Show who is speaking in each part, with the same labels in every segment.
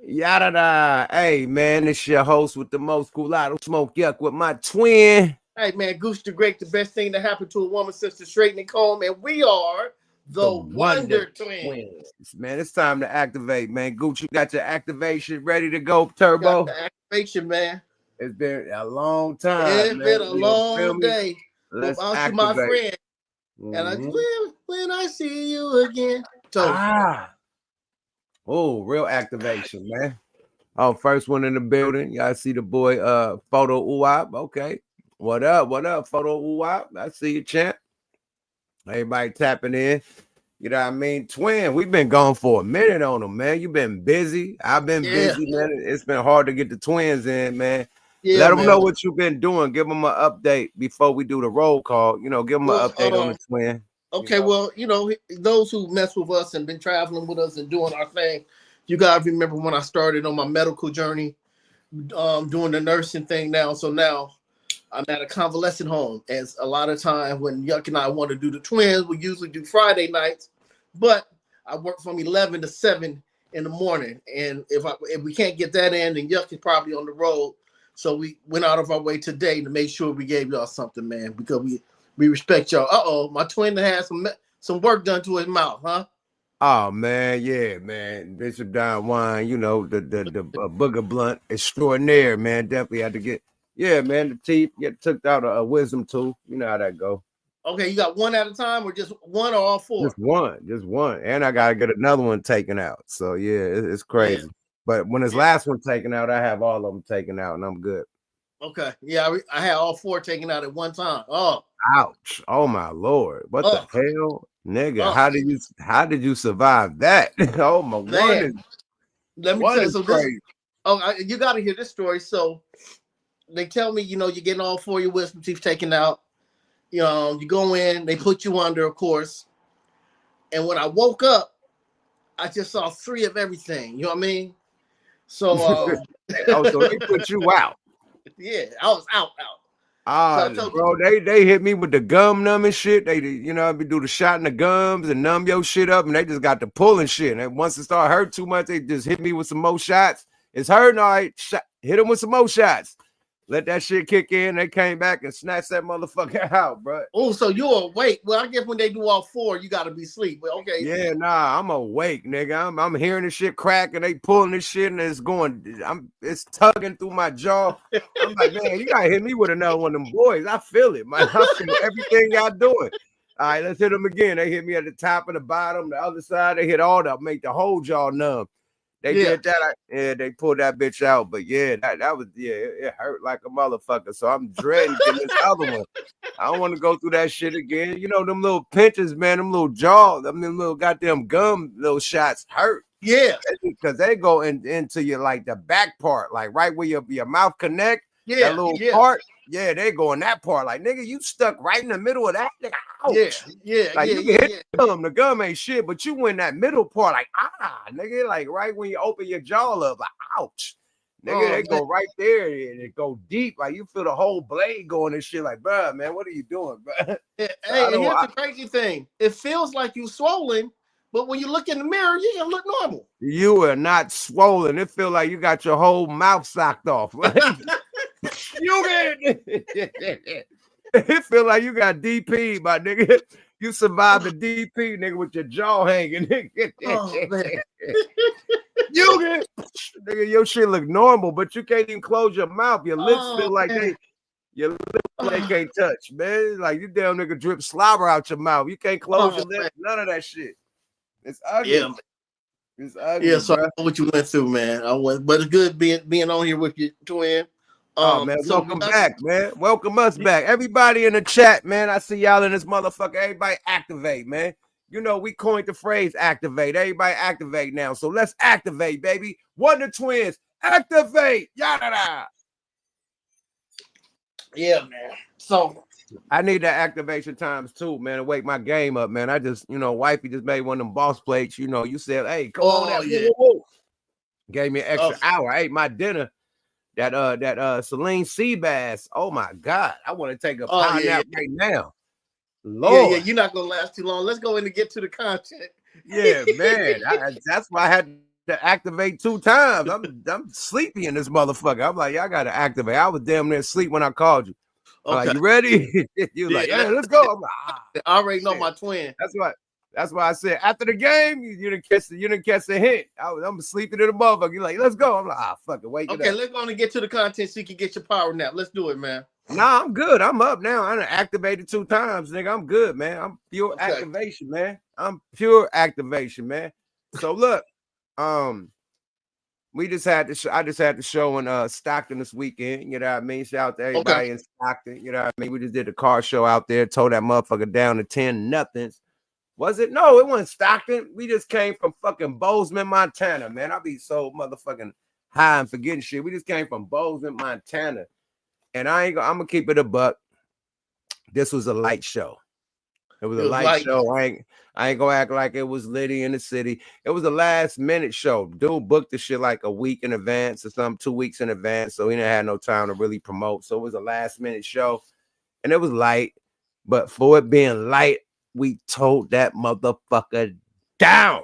Speaker 1: Yada da. Hey man, it's your host with the most cool out of smoke yuck with my twin.
Speaker 2: Hey man, Goose the Great, the best thing that happened to a woman since the straightening comb, and we are
Speaker 1: The
Speaker 2: the
Speaker 1: Wonder
Speaker 2: Wonder Twins.
Speaker 1: Twins. Man, it's time to activate, man. Gooch, you got your activation ready to go,
Speaker 2: Got
Speaker 1: Turbo.
Speaker 2: the activation, man.
Speaker 1: It's been a long time,
Speaker 2: It's
Speaker 1: man.
Speaker 2: been a
Speaker 1: You know, feel
Speaker 2: long
Speaker 1: me?
Speaker 2: day.
Speaker 1: Let's
Speaker 2: Without you, my
Speaker 1: activate.
Speaker 2: friend. And
Speaker 1: Mhm.
Speaker 2: when I see you again. So
Speaker 1: Ah. Oh, real activation, man. Oh, first one in the building. Y'all see the boy Photo Uwap. Okay. What up? What up, Photo Uwap? I see you, champ. Everybody tapping in. You know what I mean? Twin, we've been gone for a minute on them, man. You've been busy. I've been
Speaker 2: yeah,
Speaker 1: busy, man. It's been hard to get the twins in, man.
Speaker 2: yeah,
Speaker 1: Let them
Speaker 2: man.
Speaker 1: know what you've been doing. Give them an update before we do the roll call. You know, give them an
Speaker 2: Well,
Speaker 1: update on the twin. You
Speaker 2: okay,
Speaker 1: know,
Speaker 2: well, those who mess with us and been traveling with us and doing our thing, you guys remember when I started on my medical journey, doing the nursing thing now. So now I'm at a convalescent home. As a lot of time when Yuck and I want to do the twins, we usually do Friday nights, but I work from 11 to 7 in the morning. And if we can't get that in, then Yuck is probably on the road. So we went out of our way today to make sure we gave y'all something, man, because we respect y'all. My twin has some work done to his mouth, huh?
Speaker 1: oh man, yeah, man. Bishop Don Wine, you know, the booger blunt extraordinaire, man. Definitely had to get, yeah, man. The teeth get took out a wisdom tooth. You know how that go.
Speaker 2: Okay, you got one at a time or just one or all four?
Speaker 1: Just one, and I gotta get another one taken out. So yeah, it's
Speaker 2: Yeah,
Speaker 1: crazy. But when his
Speaker 2: yeah.
Speaker 1: last one taken out, I have all of them taken out, and I'm good.
Speaker 2: Okay, yeah, I had all four taken out at one time. Oh,
Speaker 1: Ouch! Oh my lord! What the
Speaker 2: oh,
Speaker 1: hell, nigga?
Speaker 2: oh,
Speaker 1: How did you survive that? Oh my
Speaker 2: man. Let me
Speaker 1: one
Speaker 2: tell you.
Speaker 1: is
Speaker 2: So this,
Speaker 1: crazy.
Speaker 2: you got to hear this story. So they tell me, you're getting all four of your wisdom teeth taken out. You go in, they put you under, of course. And when I woke up, I just saw three of everything. You know what I mean? So,
Speaker 1: Oh, so they put you out.
Speaker 2: yeah, I was out. So
Speaker 1: Ah,
Speaker 2: I told you,
Speaker 1: bro, they hit me with the gum numbing shit. I be do the shot in the gums and numb your shit up, and they just got the pulling shit. And once it start hurt too much, they just hit me with some more shots. It's hurting, all right. Hit them with some more shots. Let that shit kick in. They came back and snatched that motherfucker out, bro.
Speaker 2: oh, so you're awake. Well, I guess when they do all four, you got to be asleep. But okay,
Speaker 1: Yeah, nah, I'm awake, nigga. I'm hearing this shit crack and they pulling this shit and it's tugging through my jaw. I'm like, man, you gotta hit me with another one of them boys. I feel it, man. I feel everything y'all doing. All right, let's hit them again. They hit me at the top and the bottom, the other side. They hit all that, make the whole jaw numb. They
Speaker 2: yeah.
Speaker 1: did that. Yeah, they pulled that bitch out. But yeah, that was it hurt like a motherfucker. So I'm dreading getting this other one. I don't want to go through that shit again. You know, them little pinches, man, them little jaw, them little goddamn gum little shots hurt.
Speaker 2: Yeah,
Speaker 1: Because they go into your like the back part, like right where your mouth connect, that
Speaker 2: yeah,
Speaker 1: little
Speaker 2: yeah,
Speaker 1: part. Yeah, they go in that part. Like, nigga, you stuck right in the middle of that. Nigga,
Speaker 2: yeah,
Speaker 1: ouch.
Speaker 2: yeah,
Speaker 1: Like
Speaker 2: yeah,
Speaker 1: you can
Speaker 2: yeah,
Speaker 1: hit
Speaker 2: yeah.
Speaker 1: the gum ain't shit, but you in that middle part, like nigga, like right when you open your jaw up, like ouch. Nigga,
Speaker 2: Oh
Speaker 1: they
Speaker 2: man.
Speaker 1: go right there and it go deep. Like you feel the whole blade going and shit. Like, bro, man, what are you doing, bro?
Speaker 2: Yeah,
Speaker 1: So I
Speaker 2: hey, and
Speaker 1: don't.
Speaker 2: here's the crazy thing. It feels like you swollen, but when you look in the mirror, you can look normal.
Speaker 1: You are not swollen. It feel like you got your whole mouth socked off. You get it. It feel like you got DP, my nigga. You survived the DP, nigga, with your jaw hanging.
Speaker 2: Oh man.
Speaker 1: You get nigga, your shit look normal, but you can't even close your mouth. Your lips
Speaker 2: Oh
Speaker 1: feel like
Speaker 2: man.
Speaker 1: your lips they
Speaker 2: Oh,
Speaker 1: can't touch, man. Like you damn nigga drip slobber out your mouth. You can't close
Speaker 2: oh
Speaker 1: your lips,
Speaker 2: man.
Speaker 1: none of that shit. It's
Speaker 2: Yeah,
Speaker 1: ugly.
Speaker 2: man.
Speaker 1: It's
Speaker 2: Yeah.
Speaker 1: ugly,
Speaker 2: So I
Speaker 1: bro.
Speaker 2: know what you went through, man. But it's good being on here with you, twin.
Speaker 1: Oh man,
Speaker 2: So we
Speaker 1: welcome
Speaker 2: got some.
Speaker 1: back, man. Welcome us back. Everybody in the chat, man. I see y'all in this motherfucker. Everybody activate, man. You know, we coined the phrase activate. Everybody activate now. So let's activate, baby. Wonder Twins, activate. Yada.
Speaker 2: Yeah, man. So
Speaker 1: I need that activation times too, man, to wake my game up, man. I just, wifey just made one of them boss plates. You said, hey, come on that.
Speaker 2: oh
Speaker 1: Woo,
Speaker 2: yeah.
Speaker 1: woo, woo. Gave me an
Speaker 2: Oh
Speaker 1: extra hour. I ate my dinner. That Celine sea bass. Oh my God. I want to take a
Speaker 2: oh
Speaker 1: power
Speaker 2: yeah, yeah.
Speaker 1: nap right now.
Speaker 2: Yeah.
Speaker 1: Lord.
Speaker 2: You're not gonna last too long. Let's go in and get to the content.
Speaker 1: Yeah, man. That's why I had to to activate 2 times. I'm sleepy in this motherfucker. I'm like, y'all gotta activate. I was damn near asleep when I called you. I'm like, you ready? You was like, yeah, let's go. I'm like,
Speaker 2: I already know my twin.
Speaker 1: That's why I said after the game, you didn't catch the hint. I'm sleeping in the motherfucker. You're like, let's go. I'm like, fuck it, wake it up.
Speaker 2: Okay, let's go and get to the content so you can get your power nap. Let's do it, man.
Speaker 1: Nah, I'm good. I'm up now. I done activated 2 times, nigga. I'm good, man. I'm pure activation, man. I'm pure activation, man. So look, we just had the I just had the show in Stockton this weekend. You know what I mean? Shout out to everybody in Stockton. You know what I mean? We just did the car show out there, tore that motherfucker down to 10-0. Was it? No, it wasn't Stockton. We just came from fucking Boseman, Montana, man. I be so motherfucking high and forgetting shit. We just came from Boseman, Montana. And I'm gonna keep it a buck. This was a light show. It was a light show. I ain't gonna act like it was litty in the city. It was a last minute show. Dude booked the shit like a week in advance or something, 2 weeks in advance. So he didn't have no time to really promote. So it was a last minute show. And it was light. But for it being light, we told that motherfucker down.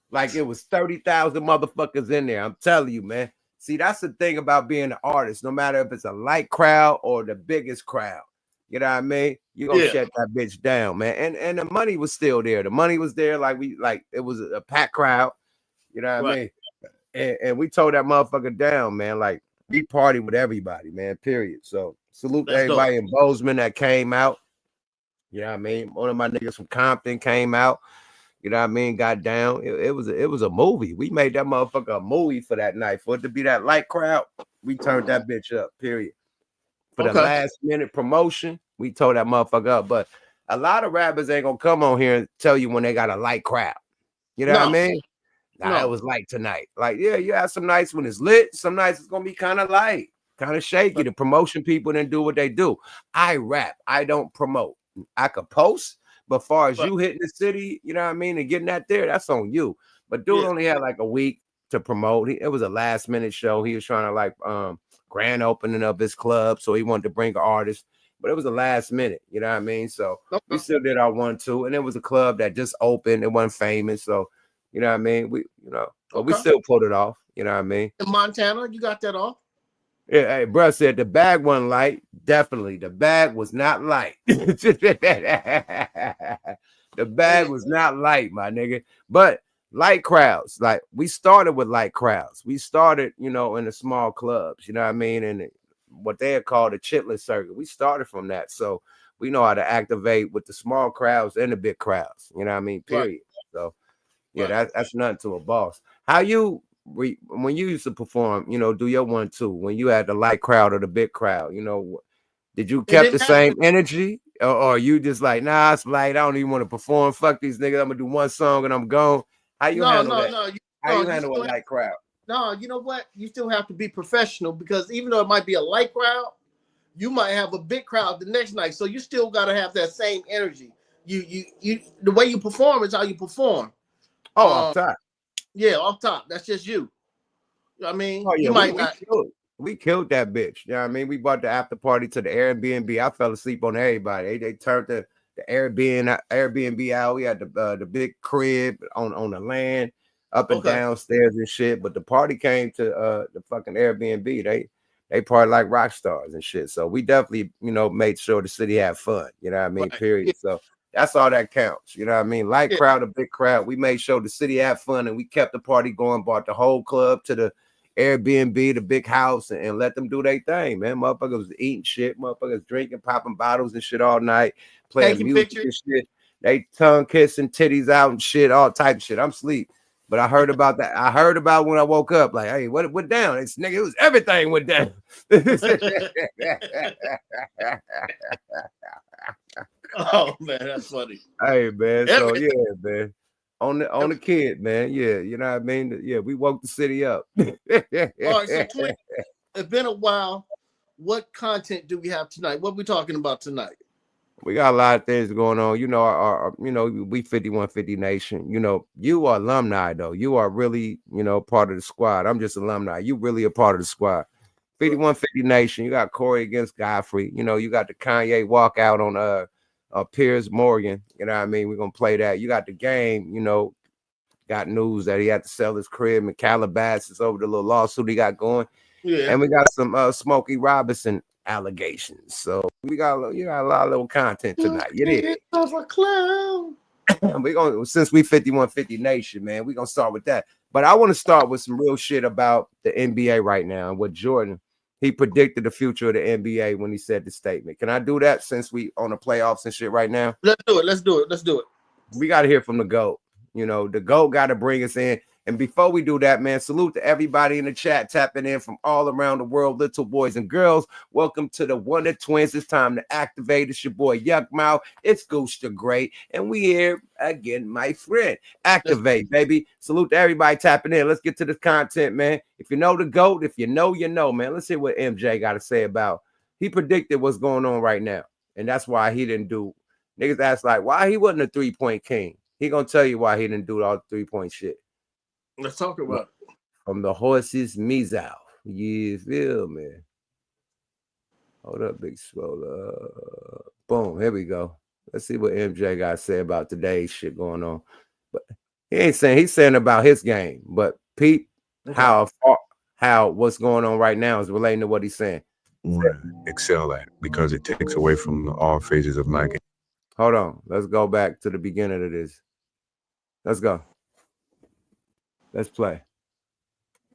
Speaker 1: Like it was 30,000 motherfuckers in there. I'm telling you, man. See, that's the thing about being an artist. No matter if it's a light crowd or the biggest crowd, you know what I mean? You're gonna shut that bitch down, man. And the money was still there. The money was there, like it was a packed crowd, you know what I mean? And we told that motherfucker down, man. Like we party with everybody, man. Period. So salute to everybody in Boseman that came out. You know what I mean? One of my niggas from Compton came out. You know what I mean? Got down. It was a movie. We made that motherfucker a movie for that night. For it to be that light crowd, we turned that bitch up, period. For the last minute promotion, we told that motherfucker up. But a lot of rappers ain't gonna come on here and tell you when they got a light crowd. You know what I mean? Nah, it was light tonight. Like, yeah, you have some nights when it's lit. Some nights it's gonna be kind of light, kind of shaky. The promotion people didn't do what they do. I rap. I don't promote. I could post. But far as you hitting the city, you know what I mean, and getting that there, that's on you. But dude only had like a week to promote. It was a last minute show. He was trying to like grand opening of his club, so he wanted to bring an artist. But it was a last minute, you know what I mean? So we still did our 1-2, and it was a club that just opened. It wasn't famous, so you know what I mean. But we still pulled it off. You know what I mean?
Speaker 2: In Montana, you got that off.
Speaker 1: Yeah, hey, bro said the bag wasn't light. Definitely, the bag was not light. The bag was not light, my nigga. But light crowds, like we started with light crowds. We started, in the small clubs, you know what I mean, and what they call the chitlin circuit. We started from that, so we know how to activate with the small crowds and the big crowds. You know what I mean? Period. So yeah, that's nothing to a boss. How you? When you used to perform, do your 1-2 when you had the light crowd or the big crowd, did you kept the same energy or you just like, nah, it's light, I don't even want to perform, fuck these niggas, I'm gonna do one song and I'm gone? How you handle that? How you handle a light crowd?
Speaker 2: No, you know what, you still have to be professional, because even though it might be a light crowd, you might have a big crowd the next night, so you still got to have that same energy. You the way you perform is how you perform.
Speaker 1: Off top.
Speaker 2: Yeah, off top. That's just you. I mean,
Speaker 1: you might not. We killed that bitch. You know what I mean? We brought the after party to the Airbnb. I fell asleep on everybody. They turned the Airbnb out. We had the big crib on the land, up and downstairs and shit. But the party came to the fucking Airbnb. They party like rock stars and shit. So we definitely, made sure the city had fun. You know what I mean? Period. Yeah. So that's all that counts. You know what I mean? Light crowd, a big crowd. We made sure the city had fun and we kept the party going, brought the whole club to the Airbnb, the big house, and let them do their thing, man. Motherfuckers was eating shit. Motherfuckers drinking, popping bottles and shit all night, playing music and shit. They tongue kissing, titties out and shit, all type of shit. I'm asleep. But I heard about that. I heard about when I woke up, like, hey, what went down? It's nigga, it was everything went down.
Speaker 2: Oh man, that's funny.
Speaker 1: Hey man, so yeah, man. On the kid, man. Yeah, you know what I mean? Yeah, we woke the city up.
Speaker 2: All right, so Twin, it's been a while. What content do we have tonight? What are we talking about tonight?
Speaker 1: We got a lot of things going on. We 5150 Nation. You are alumni though. You are really, part of the squad. I'm just alumni. You really a part of the squad. 5150 Nation. You got Corey against Godfrey. You got the Kanye walkout on Piers Morgan. You know what I mean? We're gonna play that. You got the game, got news that he had to sell his crib in Calabasas over the little lawsuit he got going.
Speaker 2: Yeah.
Speaker 1: And we got some Smokey Robinson allegations. So you got a lot of little content tonight. You did.
Speaker 2: Of a clown.
Speaker 1: We're gonna, since we 5150 Nation, man, we're gonna start with that. But I want to start with some real shit about the NBA right now and what Jordan, he predicted the future of the NBA when he said the statement. Can I do that since we on the playoffs and shit right now?
Speaker 2: Let's do it.
Speaker 1: We got to hear from the GOAT. You know, the GOAT got to bring us in. And before we do that, man, salute to everybody in the chat tapping in from all around the world, little boys and girls. Welcome to the Wonder Twins. It's time to activate. It's your boy Yuck Mouth. It's Goose the Great. And we here again, my friend. Activate, baby. Salute to everybody tapping in. Let's get to the content, man. If you know the GOAT, if you know, man. Let's hear what MJ got to say about. He predicted what's going on right now. And that's why he didn't do. Niggas ask like, why he wasn't a 3-point king. He gonna tell you why he didn't do all the 3-point shit.
Speaker 2: Let's talk about it.
Speaker 1: From the horse's meow. You feel me? Hold up, big swole. Boom, here we go. Let's see what MJ got to say about today's shit going on. But he ain't saying, he's saying about his game. But Pete, how what's going on right now is relating to what he's saying.
Speaker 3: Want to excel at because it takes away from all phases of my game.
Speaker 1: Hold on. Let's go back to the beginning of this. Let's go. Let's play.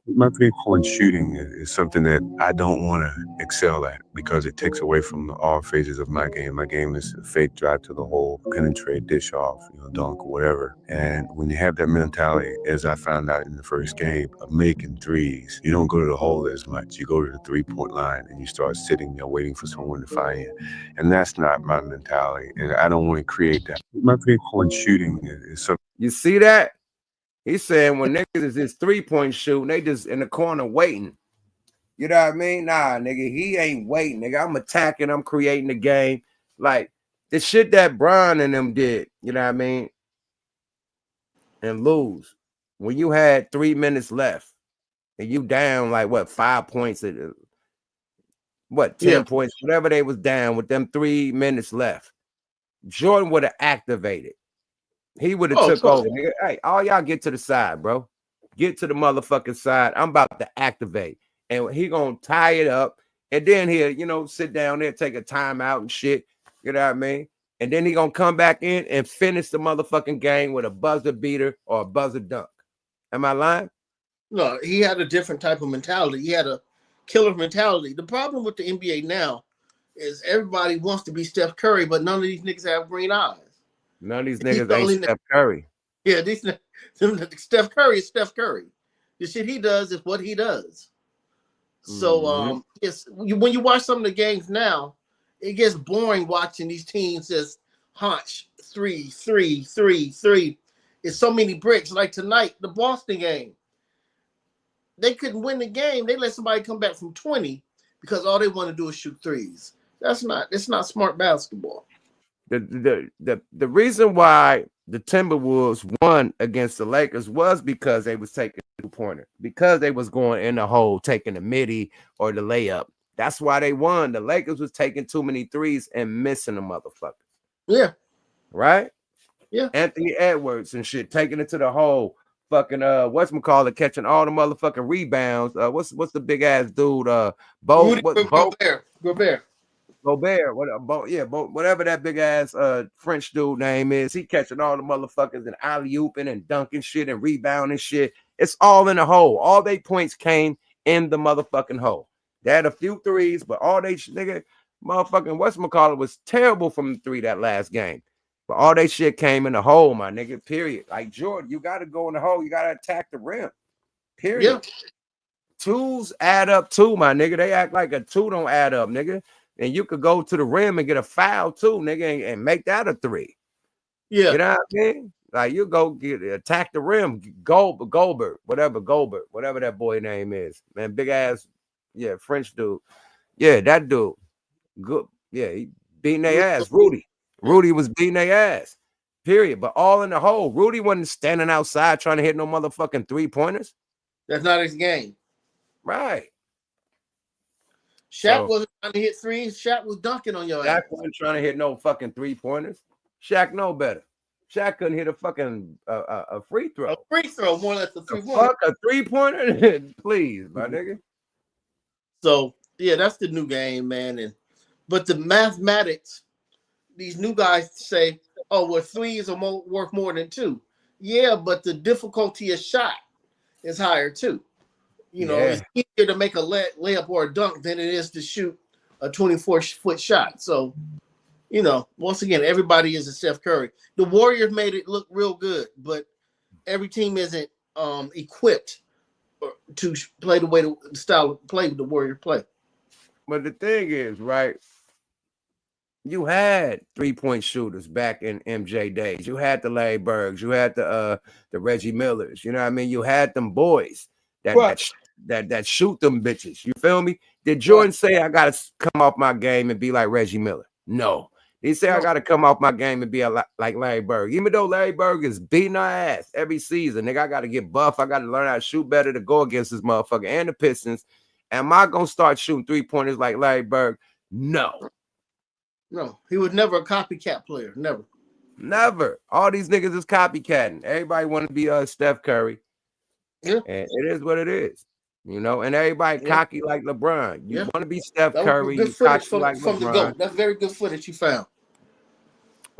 Speaker 3: My 3-point shooting is something that I don't want to excel at because it takes away from all phases of my game. My game is a fake drive to the hole, penetrate, dish off, dunk, whatever. And when you have that mentality, as I found out in the first game, of making threes, you don't go to the hole as much. You go to the 3-point line and you start sitting there waiting for someone to find you. And that's not my mentality. And I don't want to create that. My 3-point shooting is something.
Speaker 1: You see that? He's saying when niggas is this 3-point shooting, they just in the corner waiting. You know what I mean? Nah, nigga, he ain't waiting, nigga. I'm attacking, I'm creating the game. Like the shit that Bron and them did, you know what I mean? And lose. When you had 3 minutes left and you down like what, 5 points, 10 points, whatever they was down with them 3 minutes left. Jordan would have activated. He would have took over. Nigga. Hey, all y'all get to the side, bro. Get to the motherfucking side. I'm about to activate. And he gonna tie it up. And then he'll, sit down there, take a timeout and shit. You know what I mean? And then he gonna come back in and finish the motherfucking game with a buzzer beater or a buzzer dunk. Am I lying?
Speaker 2: No, he had a different type of mentality. He had a killer mentality. The problem with the NBA now is everybody wants to be Steph Curry, but none of these niggas have green eyes.
Speaker 1: None of these niggas ain't Steph Curry.
Speaker 2: Yeah, Steph Curry is Steph Curry. The shit he does is what he does. So, when you watch some of the games now, it gets boring watching these teams just hunch 3, 3, 3, 3. It's so many bricks. Like tonight, the Boston game, they couldn't win the game. They let somebody come back from 20 because all they want to do is shoot threes. It's not smart basketball.
Speaker 1: The reason why the Timberwolves won against the Lakers was because they was taking a 2-pointer, because they was going in the hole, taking the midi or the layup. That's why they won. The Lakers was taking too many threes and missing the motherfuckers.
Speaker 2: Yeah.
Speaker 1: Right?
Speaker 2: Yeah.
Speaker 1: Anthony Edwards and shit, taking it to the hole. Fucking whatchamacallit, catching all the motherfucking rebounds. What's the big ass dude? Gobert, whatever that big ass French dude name is, he catching all the motherfuckers and alley-ooping and dunking shit and rebounding shit. It's all in the hole. All they points came in the motherfucking hole. They had a few threes, but all they nigga motherfucking whatchamacallit was terrible from the 3 that last game. But all they shit came in the hole, my nigga. Period. Like Jordan, you gotta go in the hole, you gotta attack the rim. Period. Yeah. 2s add up too, my nigga. They act like a 2 don't add up, nigga. And you could go to the rim and get a foul too, nigga, and make that a 3.
Speaker 2: Yeah.
Speaker 1: You know what I mean? Like you go attack the rim, Goldberg, whatever that boy name is. Man, big ass, French dude. Yeah, that dude. Good. Yeah, he beating their ass. Rudy was beating their ass. Period. But all in the hole. Rudy wasn't standing outside trying to hit no motherfucking 3-pointers.
Speaker 2: That's not his game.
Speaker 1: Right.
Speaker 2: Shaq wasn't trying to hit threes. Shaq was dunking on your ass.
Speaker 1: Shaq wasn't trying to hit no fucking 3-pointers. Shaq know better. Shaq couldn't hit a fucking a free throw.
Speaker 2: A free throw, more or less a 3-pointer.
Speaker 1: Fuck a 3-pointer, please, my nigga.
Speaker 2: So yeah, that's the new game, man. But the mathematics, these new guys say, oh, well, 3s are worth more than 2. Yeah, but the difficulty of shot is higher too. You know, it's easier to make a layup or a dunk than it is to shoot a 24-foot shot. So, you know, once again, everybody is a Steph Curry. The Warriors made it look real good, but every team isn't equipped to play the style of play the Warriors play.
Speaker 1: But the thing is, right, you had 3-point shooters back in MJ days. You had the Larry Birds. You had the Reggie Millers. You know what I mean? You had them boys that shoot them bitches. You feel me? Did Jordan say I got to come off my game and be like Reggie Miller? No. He said I got to come off my game and be like Larry Bird. Even though Larry Bird is beating our ass every season, nigga, I got to get buff. I got to learn how to shoot better to go against this motherfucker and the Pistons. Am I going to start shooting 3-pointers like Larry Bird? No.
Speaker 2: No, he was never a copycat player. Never.
Speaker 1: All these niggas is copycatting. Everybody want to be Steph Curry.
Speaker 2: Yeah.
Speaker 1: And it is what it is. You know, and everybody cocky like LeBron. You want to be Steph Curry.
Speaker 2: Good
Speaker 1: you
Speaker 2: footage
Speaker 1: cocky like
Speaker 2: from
Speaker 1: LeBron.
Speaker 2: the GOAT. That's very good footage you found.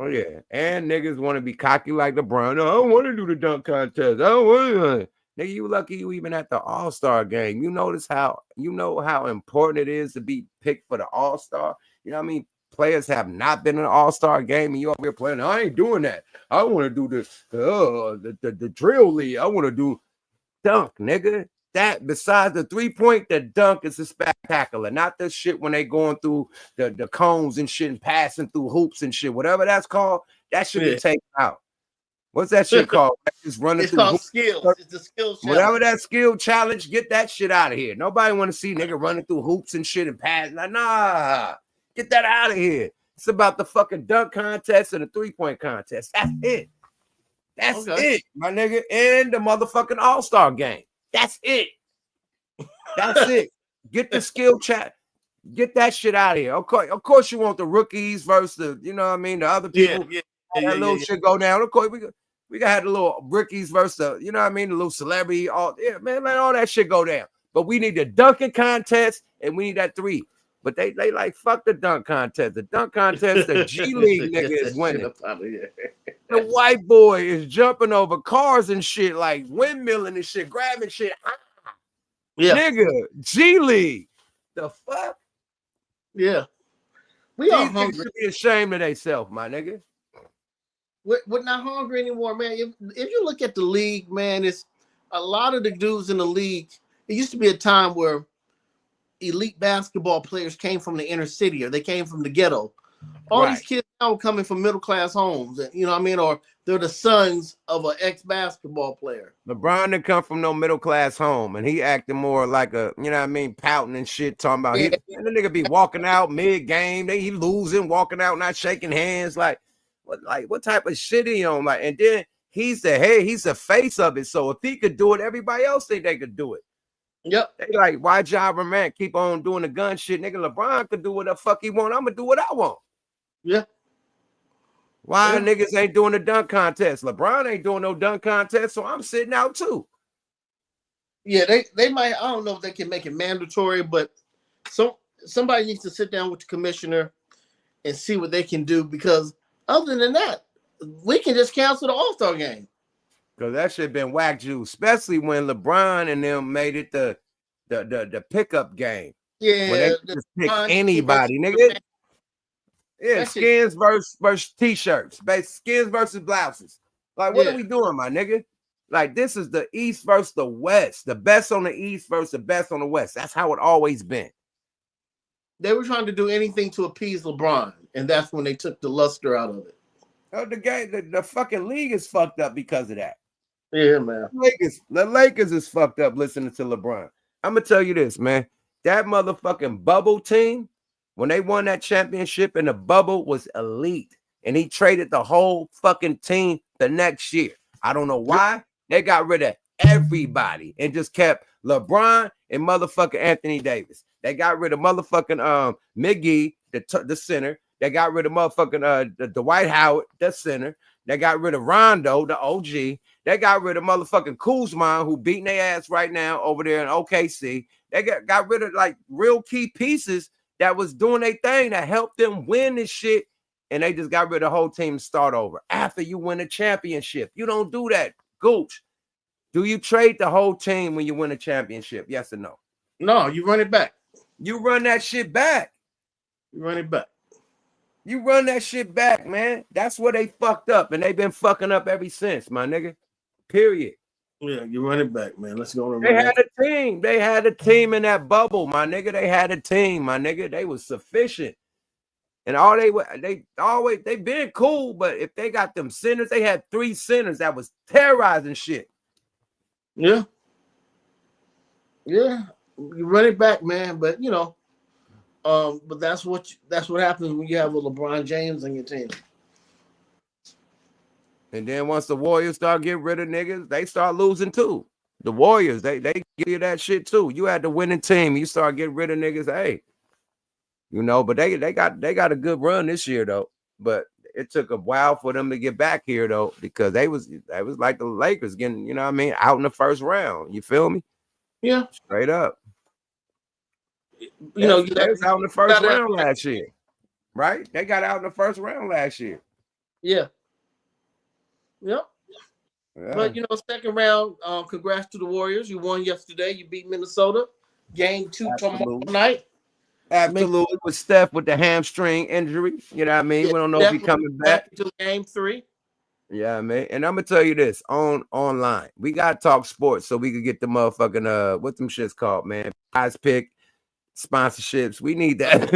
Speaker 1: Oh, yeah. And niggas want to be cocky like LeBron. No, I don't want to do the dunk contest. I don't want to. Nigga, you lucky you even at the All-Star game. You know how important it is to be picked for the All-Star. You know what I mean? Players have not been in an All-Star game, and you over here playing. I ain't doing that. I want to do the drill league. I want to do dunk, nigga. That besides the 3-point, the dunk is a spectacular. Not the shit when they going through the cones and shit and passing through hoops and shit. Whatever that's called, that should be taken out. What's that shit called? Just running through
Speaker 2: called
Speaker 1: hoops.
Speaker 2: Skills. It's a skill challenge.
Speaker 1: Whatever that skill challenge, get that shit out of here. Nobody want to see nigga running through hoops and shit and passing. Like, nah. Get that out of here. It's about the fucking dunk contest and the 3-point contest. That's it. That's it, my nigga. And the motherfucking All-Star game. That's it. That's it. Get the skill chat. Get that shit out of here. Of course you want the rookies versus the, you know what I mean, the other people. That little shit go down. Of course, we got to have the little rookies versus the, you know what I mean, the little celebrity. Man, let all that shit go down. But we need the dunking contest and we need that 3. But they like, fuck the dunk contest. The dunk contest, the G League nigga is winning. The white boy is jumping over cars and shit, like windmilling and shit, grabbing shit. Yeah. Nigga, G League. The fuck?
Speaker 2: Yeah. We are hungry.
Speaker 1: Should be ashamed of themselves, my nigga.
Speaker 2: We're not hungry anymore, man. If you look at the league, man, it's a lot of the dudes in the league. It used to be a time where elite basketball players came from the inner city or they came from the ghetto. All these kids now are coming from middle class homes, you know what I mean? Or they're the sons of an ex-basketball player.
Speaker 1: LeBron didn't come from no middle class home, and he acted more like a, you know what I mean, pouting and shit, talking about and the nigga be walking out mid-game, he losing, walking out, not shaking hands, what type of shit he on? Like, and then he's the face of it. So if he could do it, everybody else think they could do it.
Speaker 2: Yep.
Speaker 1: They like, why Ja Morant keep on doing the gun shit? Nigga, LeBron could do what the fuck he want. I'm gonna do what I want.
Speaker 2: Yeah.
Speaker 1: Why niggas ain't doing the dunk contest? LeBron ain't doing no dunk contest, so I'm sitting out too.
Speaker 2: Yeah, they might. I don't know if they can make it mandatory, but somebody needs to sit down with the commissioner and see what they can do, because other than that, we can just cancel the All-Star game. Because
Speaker 1: that shit been whack juice, especially when LeBron and them made it the pickup game.
Speaker 2: Yeah,
Speaker 1: when they just pick anybody, nigga. Yeah, skins versus t-shirts, skins versus blouses. Like, what are we doing, my nigga? Like, this is the East versus the West. The best on the East versus the best on the West. That's how it always been.
Speaker 2: They were trying to do anything to appease LeBron, and that's when they took the luster out of it.
Speaker 1: Oh, the fucking league is fucked up because of that.
Speaker 2: Yeah, man.
Speaker 1: The Lakers is fucked up listening to LeBron. I'm gonna tell you this, man. That motherfucking bubble team, when they won that championship and the bubble was elite, and he traded the whole fucking team the next year. I don't know why. They got rid of everybody and just kept LeBron and motherfucking Anthony Davis. They got rid of motherfucking McGee, the center. They got rid of motherfucking Dwight Howard, the center. They got rid of Rondo, the OG. They got rid of motherfucking Kuzma, who beating their ass right now over there in OKC. They got rid of like real key pieces that was doing their thing that helped them win this shit. And they just got rid of the whole team to start over after you win a championship. You don't do that, Gooch. Do you trade the whole team when you win a championship? Yes or no?
Speaker 2: No, you run it back.
Speaker 1: You run that shit back.
Speaker 2: You run it back.
Speaker 1: You run that shit back, man. That's where they fucked up, and they've been fucking up ever since, my nigga. Period.
Speaker 2: Yeah, you run it back, man. Let's go.
Speaker 1: They had a team. They had a team in that bubble, my nigga. They had a team, my nigga. They was sufficient. And they've been cool, but if they got them centers, they had 3 centers that was terrorizing shit.
Speaker 2: Yeah. Yeah. You run it back, man. But you know, but that's what happens when you have a LeBron James on your team.
Speaker 1: And then once the Warriors start getting rid of niggas, they start losing too. The Warriors, they give you that shit too. You had the winning team, you start getting rid of niggas. Hey, you know, but they got a good run this year though. But it took a while for them to get back here though, because they was like the Lakers getting, you know what I mean, out in the first round. You feel me?
Speaker 2: Yeah,
Speaker 1: straight up.
Speaker 2: You know,
Speaker 1: they was out in the first round last year, right? They got out in the first round last year.
Speaker 2: Yeah. Yep. Yeah. But you know, second round, congrats to the Warriors. You won yesterday. You beat Minnesota. Game 2 tomorrow night.
Speaker 1: Absolutely. With Steph with the hamstring injury. You know what I mean? Yeah, we don't know if he's coming back
Speaker 2: to game 3.
Speaker 1: Yeah, man. And I'm gonna tell you this online. We gotta talk sports so we could get the motherfucking what them shits called, man. Prize pick sponsorships. We need that.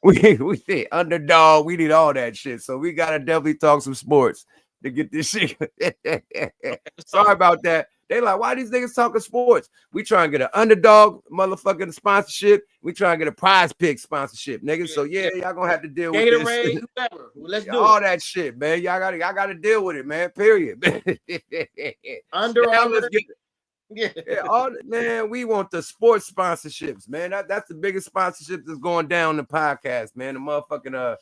Speaker 1: we need underdog. We need all that shit. So we gotta definitely talk some sports to get this shit. Sorry about that. They like, why these niggas talking sports? We try and get an underdog motherfucking sponsorship. We try and get a prize pick sponsorship, niggas. So yeah, y'all gonna have to deal with this.
Speaker 2: Whatever. Let's do
Speaker 1: all that shit, man. Y'all gotta deal with it, man. Period. Man, we want the sports sponsorships, man. That's the biggest sponsorship that's going down the podcast, man. The motherfucking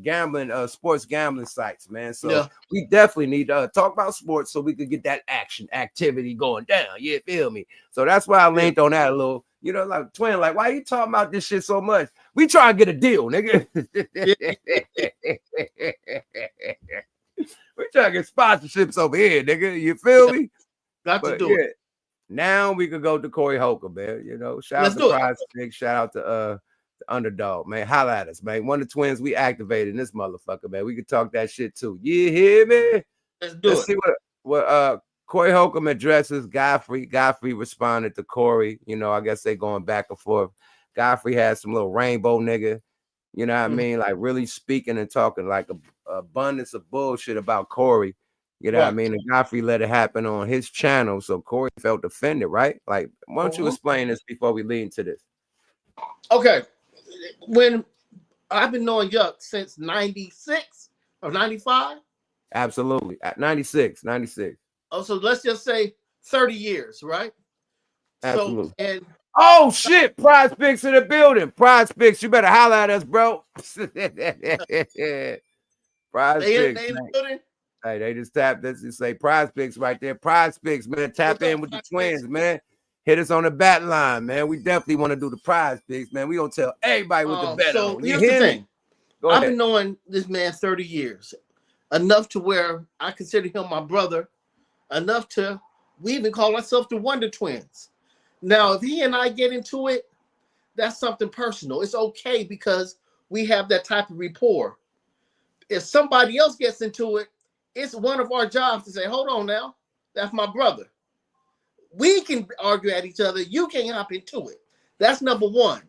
Speaker 1: gambling, sports gambling sites, man. So we definitely need to talk about sports so we could get that activity going down. You feel me? So that's why I leaned on that a little. You know, like twin, like, why you talking about this shit so much? We try to get a deal, nigga. We try to get sponsorships over here, nigga. You feel me?
Speaker 2: Got to do it.
Speaker 1: Now we could go to Corey Holcomb, man. You know, shout out to Prize Pick, shout out to Underdog, man. Holla at us, man. One of the twins, we activated in this motherfucker, man. We could talk that shit too. You hear me? Let's see what Corey Holcomb addresses Godfrey. Godfrey responded to Corey. You know, I guess they going back and forth. Godfrey had some little rainbow nigga, you know what I mean? Like really speaking and talking like a abundance of bullshit about Corey. You know what I mean? And Godfrey let it happen on his channel. So Corey felt offended, right? Like, why don't you explain this before we lead into this?
Speaker 2: Okay. When I've been knowing Yuck since 96 or 95.
Speaker 1: Absolutely. 96.
Speaker 2: Oh, so let's just say 30 years, right?
Speaker 1: Absolutely. So, oh shit, Prize Picks in the building. Prize Picks, you better holler at us, bro. Prize Picks. Hey, they just tapped this and say Prize Picks right there. Prize Picks, man. Tap in with the twins, man. Hit us on the bat line, man. We definitely want to do the Prize Picks, man. We gonna tell everybody what the bet on.
Speaker 2: Here's the thing. I've been knowing this man 30 years. Enough to where I consider him my brother. Enough to we even call ourselves the Wonder Twins. Now, if he and I get into it, that's something personal. It's okay because we have that type of rapport. If somebody else gets into it, it's one of our jobs to say, hold on now, that's my brother. We can argue at each other. You can't hop into it. That's number one.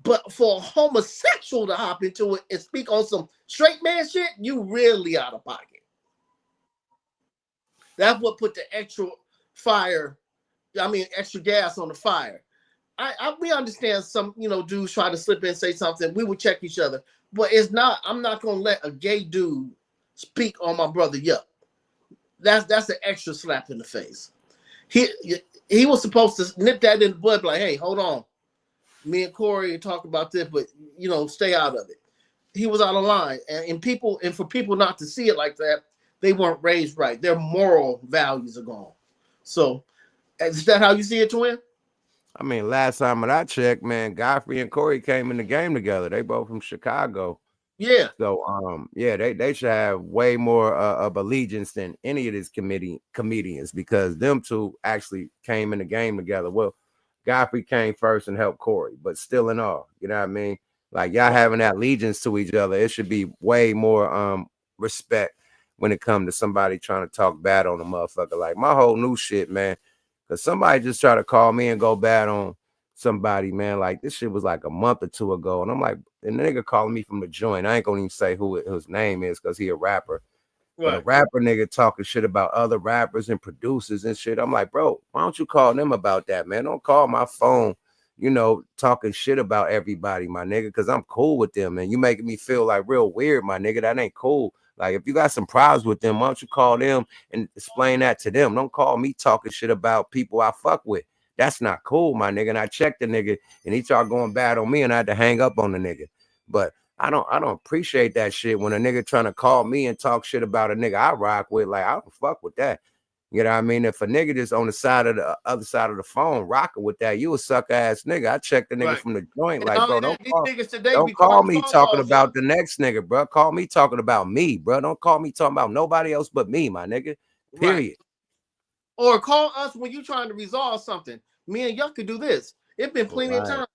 Speaker 2: But for a homosexual to hop into it and speak on some straight man shit, you really out of pocket. That's what put the extra extra gas on the fire. We understand some, dudes try to slip in and say something. We would check each other. But I'm not going to let a gay dude speak on my brother Yuck. That's an extra slap in the face. He was supposed to nip that in the bud, like, hey, hold on. Me and Corey talk about this, but stay out of it. he was out of line, and for people not to see it like that, they weren't raised right. Their moral values are gone. So, is that how you see it, Twin?
Speaker 1: I mean, last time that I checked, man, Godfrey and Corey came in the game together. They both from Chicago.
Speaker 2: Yeah.
Speaker 1: So, yeah, they should have way more of allegiance than any of these comedians because them two actually came in the game together. Well, Godfrey came first and helped Corey, but still in all, you know what I mean? Like y'all having that allegiance to each other, it should be way more respect when it comes to somebody trying to talk bad on a motherfucker. Like my whole new shit, man. Because somebody just tried to call me and go bad on somebody, man. Like this shit was like a month or two ago. And I'm like, and the nigga calling me from the joint. I ain't gonna even say who his name is because he a rapper. Right. But a rapper nigga talking shit about other rappers and producers and shit. I'm like, bro, why don't you call them about that, man? Don't call my phone, you know, talking shit about everybody, my nigga, because I'm cool with them. And you making me feel like real weird, my nigga. That ain't cool. Like, if you got some problems with them, why don't you call them and explain that to them? Don't call me talking shit about people I fuck with. That's not cool, my nigga. And I checked the nigga, and he started going bad on me, and I had to hang up on the nigga. But I don't appreciate that shit when a nigga trying to call me and talk shit about a nigga I rock with. Like, I don't fuck with that. You know what I mean? If a nigga just on the side of the other side of the phone rocking with that, you a sucker ass nigga. I checked the nigga from the joint. Like, bro, don't call me talking about the next nigga, bro. Call me talking about me, bro. Don't call me talking about nobody else but me, my nigga. Period.
Speaker 2: Right. Or call us when you trying to resolve something. Me and Yuck could do this. It's been plenty of time.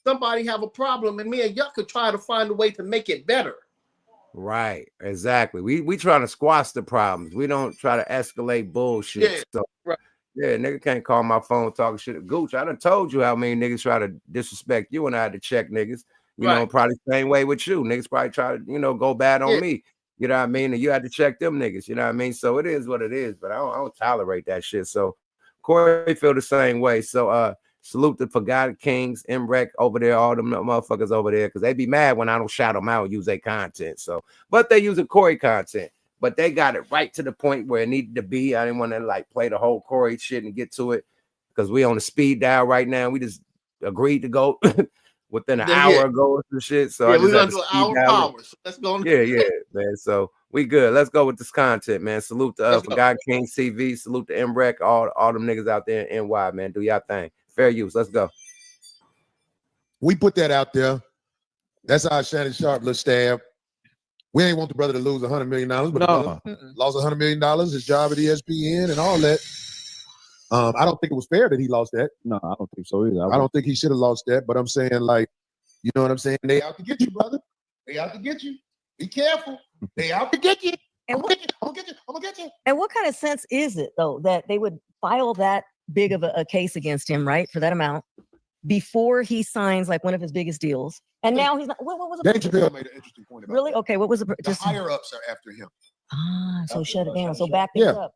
Speaker 2: Somebody have a problem, and me and Yuck could try to find a way to make it better.
Speaker 1: Right, exactly. We trying to squash the problems. We don't try to escalate bullshit. Yeah, so, yeah, nigga can't call my phone talking shit. Gooch, I done told you how many niggas try to disrespect you, and I had to check niggas. You know, probably same way with you. Niggas probably try to, you know, go bad on me. You know what I mean? And you had to check them niggas. You know what I mean? So it is what it is. But I don't tolerate that shit. So Corey feel the same way. So salute the Forgotten Kings, MREC over there, all them motherfuckers over there, because they be mad when I don't shout them out and use their content. So, but they using Corey content, but they got it right to the point where it needed to be. I didn't want to like play the whole Corey shit and get to it because we on the speed dial right now. We just agreed to go within an hour ago or some shit. So I just
Speaker 2: we're gonna do an hour power. So let's go.
Speaker 1: Yeah, man. So we good. Let's go with this content, man. Salute to Forgotten Kings TV. Salute to MREC, all them niggas out there in NY, man. Do y'all thing. Fair use. Let's go.
Speaker 4: We put that out there. That's our Shannon Sharp little stab. We ain't want the brother to lose $100 million, but the brother lost $100 million, his job at ESPN and all that. I don't think it was fair that he lost that.
Speaker 5: No, I don't think so either.
Speaker 4: I don't think he should have lost that, but I'm saying, like, you know what I'm saying? They out to get you, brother. They out to get you. Be careful. They out to get you. I'm gonna get you.
Speaker 6: And what kind of sense is it, though, that they would file that big of a case against him, right, for that amount before he signs like one of his biggest deals, and now he's not. What was it?
Speaker 4: Dave Chappelle made an interesting point about
Speaker 6: really?
Speaker 4: That.
Speaker 6: Okay, what was
Speaker 4: the higher ups are after him?
Speaker 6: So shut it down. So back things up.
Speaker 4: Well.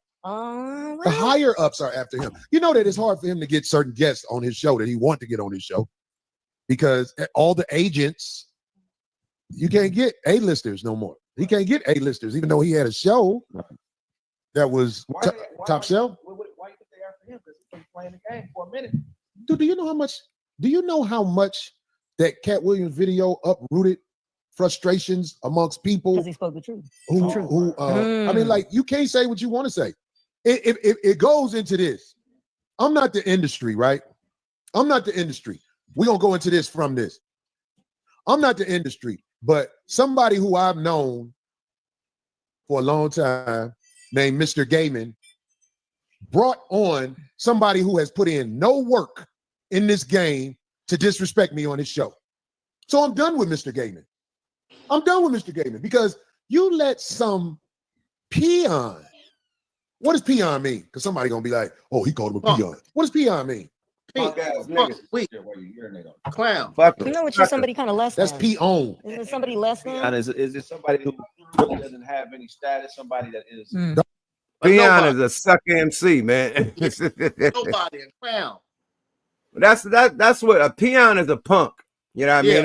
Speaker 4: The higher ups are after him. You know that it's hard for him to get certain guests on his show that he wants to get on his show because all the agents, you can't get A-listers no more. He can't get A-listers, even though he had a show that was top shelf.
Speaker 5: Why you think they after him? Because he's been playing the game for a minute.
Speaker 4: Dude, do you know how much that Cat Williams video uprooted frustrations amongst people?
Speaker 6: Because he spoke the truth.
Speaker 4: I mean, like, you can't say what you want to say. It goes into this. I'm not the industry, right? I'm not the industry. We're gonna go into this from this. I'm not the industry, but somebody who I've known for a long time named Mr. Gaiman brought on somebody who has put in no work in this game to disrespect me on his show. So I'm done with Mr. Gaiman. I'm done with Mr. Gaiman because you let some peon. What does peon mean? Because somebody gonna be like, oh, he called him a peon. What does peon mean?
Speaker 2: Clown.
Speaker 1: Fuck
Speaker 6: you know what? You're somebody kind of less
Speaker 4: That's
Speaker 6: than.
Speaker 4: peon.
Speaker 6: Isn't it somebody less than?
Speaker 5: And is it somebody who really doesn't have any status? Somebody that is.
Speaker 1: Peon is a sucker MC, man.
Speaker 2: Nobody a clown.
Speaker 1: That's what a peon is. A punk. You know what I mean?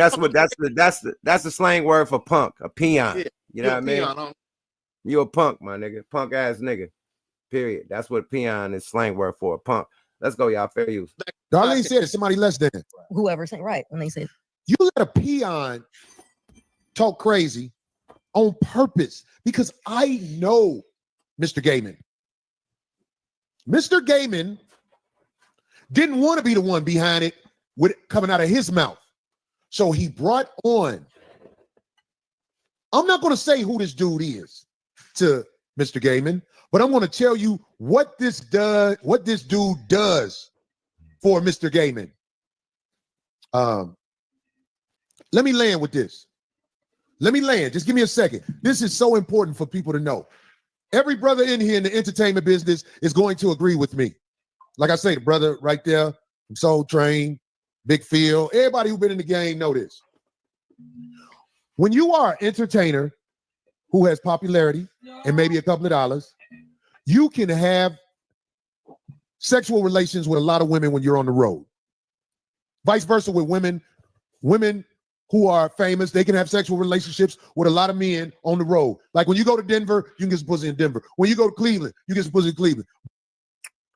Speaker 1: That's the slang word for punk. A peon.
Speaker 2: Yeah.
Speaker 1: You know what I mean? You a punk, my nigga. Punk ass nigga. Period. That's what peon is slang word for. A punk. Let's go, y'all. Fair use.
Speaker 4: Darlene said it's somebody less than.
Speaker 6: Whoever said right when they said
Speaker 4: you let a peon talk crazy on purpose because I know Mr. Gaiman. Mr. Gaiman didn't want to be the one behind it with it coming out of his mouth. So he brought on, I'm not going to say who this dude is to Mr. Gaiman, but I'm going to tell you what this dude does for Mr. Gaiman. Let me land with this. Let me land. Just give me a second. This is so important for people to know. Every brother in here in the entertainment business is going to agree with me. Like I say, the brother right there from Soul Train, Big Phil, everybody who's been in the game know this. When you are an entertainer who has popularity and maybe a couple of dollars, you can have sexual relations with a lot of women when you're on the road. Vice versa with women who are famous, they can have sexual relationships with a lot of men on the road. Like when you go to Denver, you can get some pussy in Denver. When you go to Cleveland, you get some pussy in Cleveland.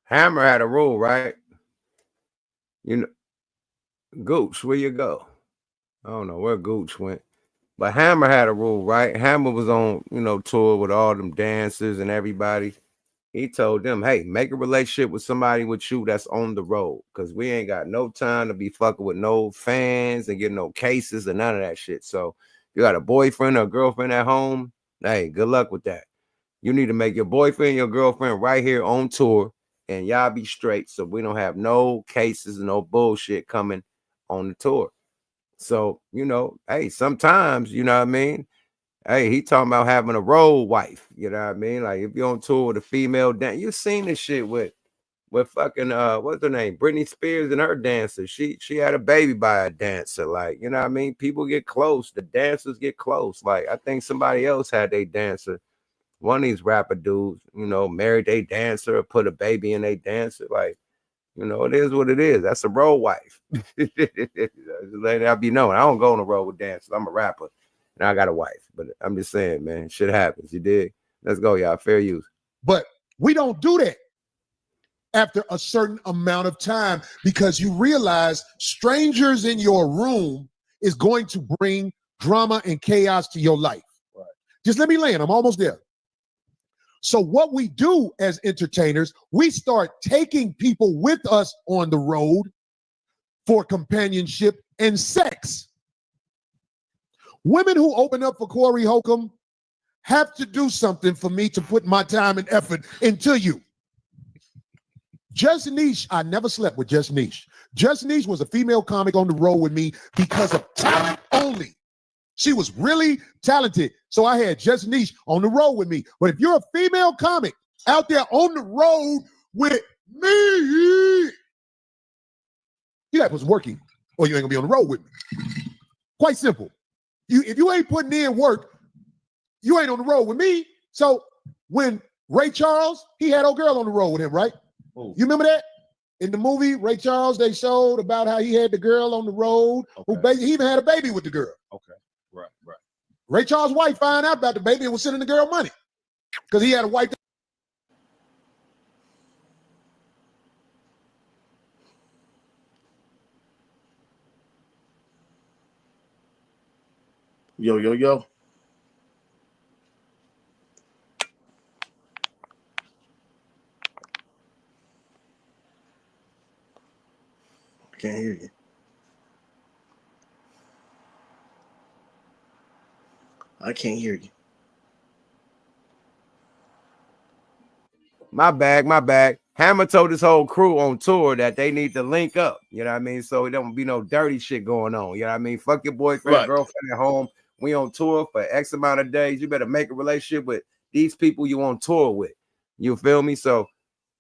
Speaker 1: Hammer had a rule, right? You know, Gooch, where you go? I don't know where Gooch went. But Hammer had a rule, right? Hammer was on, tour with all them dancers and everybody. He told them, hey, make a relationship with somebody with you that's on the road. Because we ain't got no time to be fucking with no fans and getting no cases and none of that shit. So you got a boyfriend or a girlfriend at home, hey, good luck with that. You need to make your boyfriend and your girlfriend right here on tour and y'all be straight so we don't have no cases and no bullshit coming on the tour. So, hey, sometimes, you know what I mean? Hey, he talking about having a road wife, you know what I mean? Like if you're on tour with a female dance, you've seen this shit with fucking what's her name? Britney Spears and her dancer. She had a baby by a dancer. Like, you know what I mean? People get close, the dancers get close. Like I think somebody else had a dancer. One of these rapper dudes, married a dancer or put a baby in a dancer. Like, it is what it is. That's a road wife. Let that be known. I don't go on the road with dancers. I'm a rapper. And I got a wife, but I'm just saying, man, shit happens. You dig? Let's go, y'all. Fair use.
Speaker 4: But we don't do that after a certain amount of time because you realize strangers in your room is going to bring drama and chaos to your life. Right. Just let me land. I'm almost there. So what we do as entertainers, we start taking people with us on the road for companionship and sex. Women who open up for Corey Holcomb have to do something for me to put my time and effort into you. Just Niche, I never slept with Just Niche. Just Niche was a female comic on the road with me because of talent only. She was really talented. So I had Just Niche on the road with me. But if you're a female comic out there on the road with me, you got to put some work in or you ain't gonna be on the road with me. Quite simple. If you ain't putting in work, you ain't on the road with me. So when Ray Charles, he had old girl on the road with him, right? Oh. You remember that? In the movie, Ray Charles, they showed about how he had the girl on the road. Okay. He even had a baby with the girl.
Speaker 5: Okay, right.
Speaker 4: Ray Charles' wife found out about the baby and was sending the girl money because he had a wife.
Speaker 2: Yo. Can't hear you. I can't hear you.
Speaker 1: My bag. Hammer told his whole crew on tour that they need to link up. You know what I mean? So it don't be no dirty shit going on. You know what I mean? Fuck your boyfriend, right. Girlfriend at home. We on tour for X amount of days. You better make a relationship with these people you on tour with. You feel me? So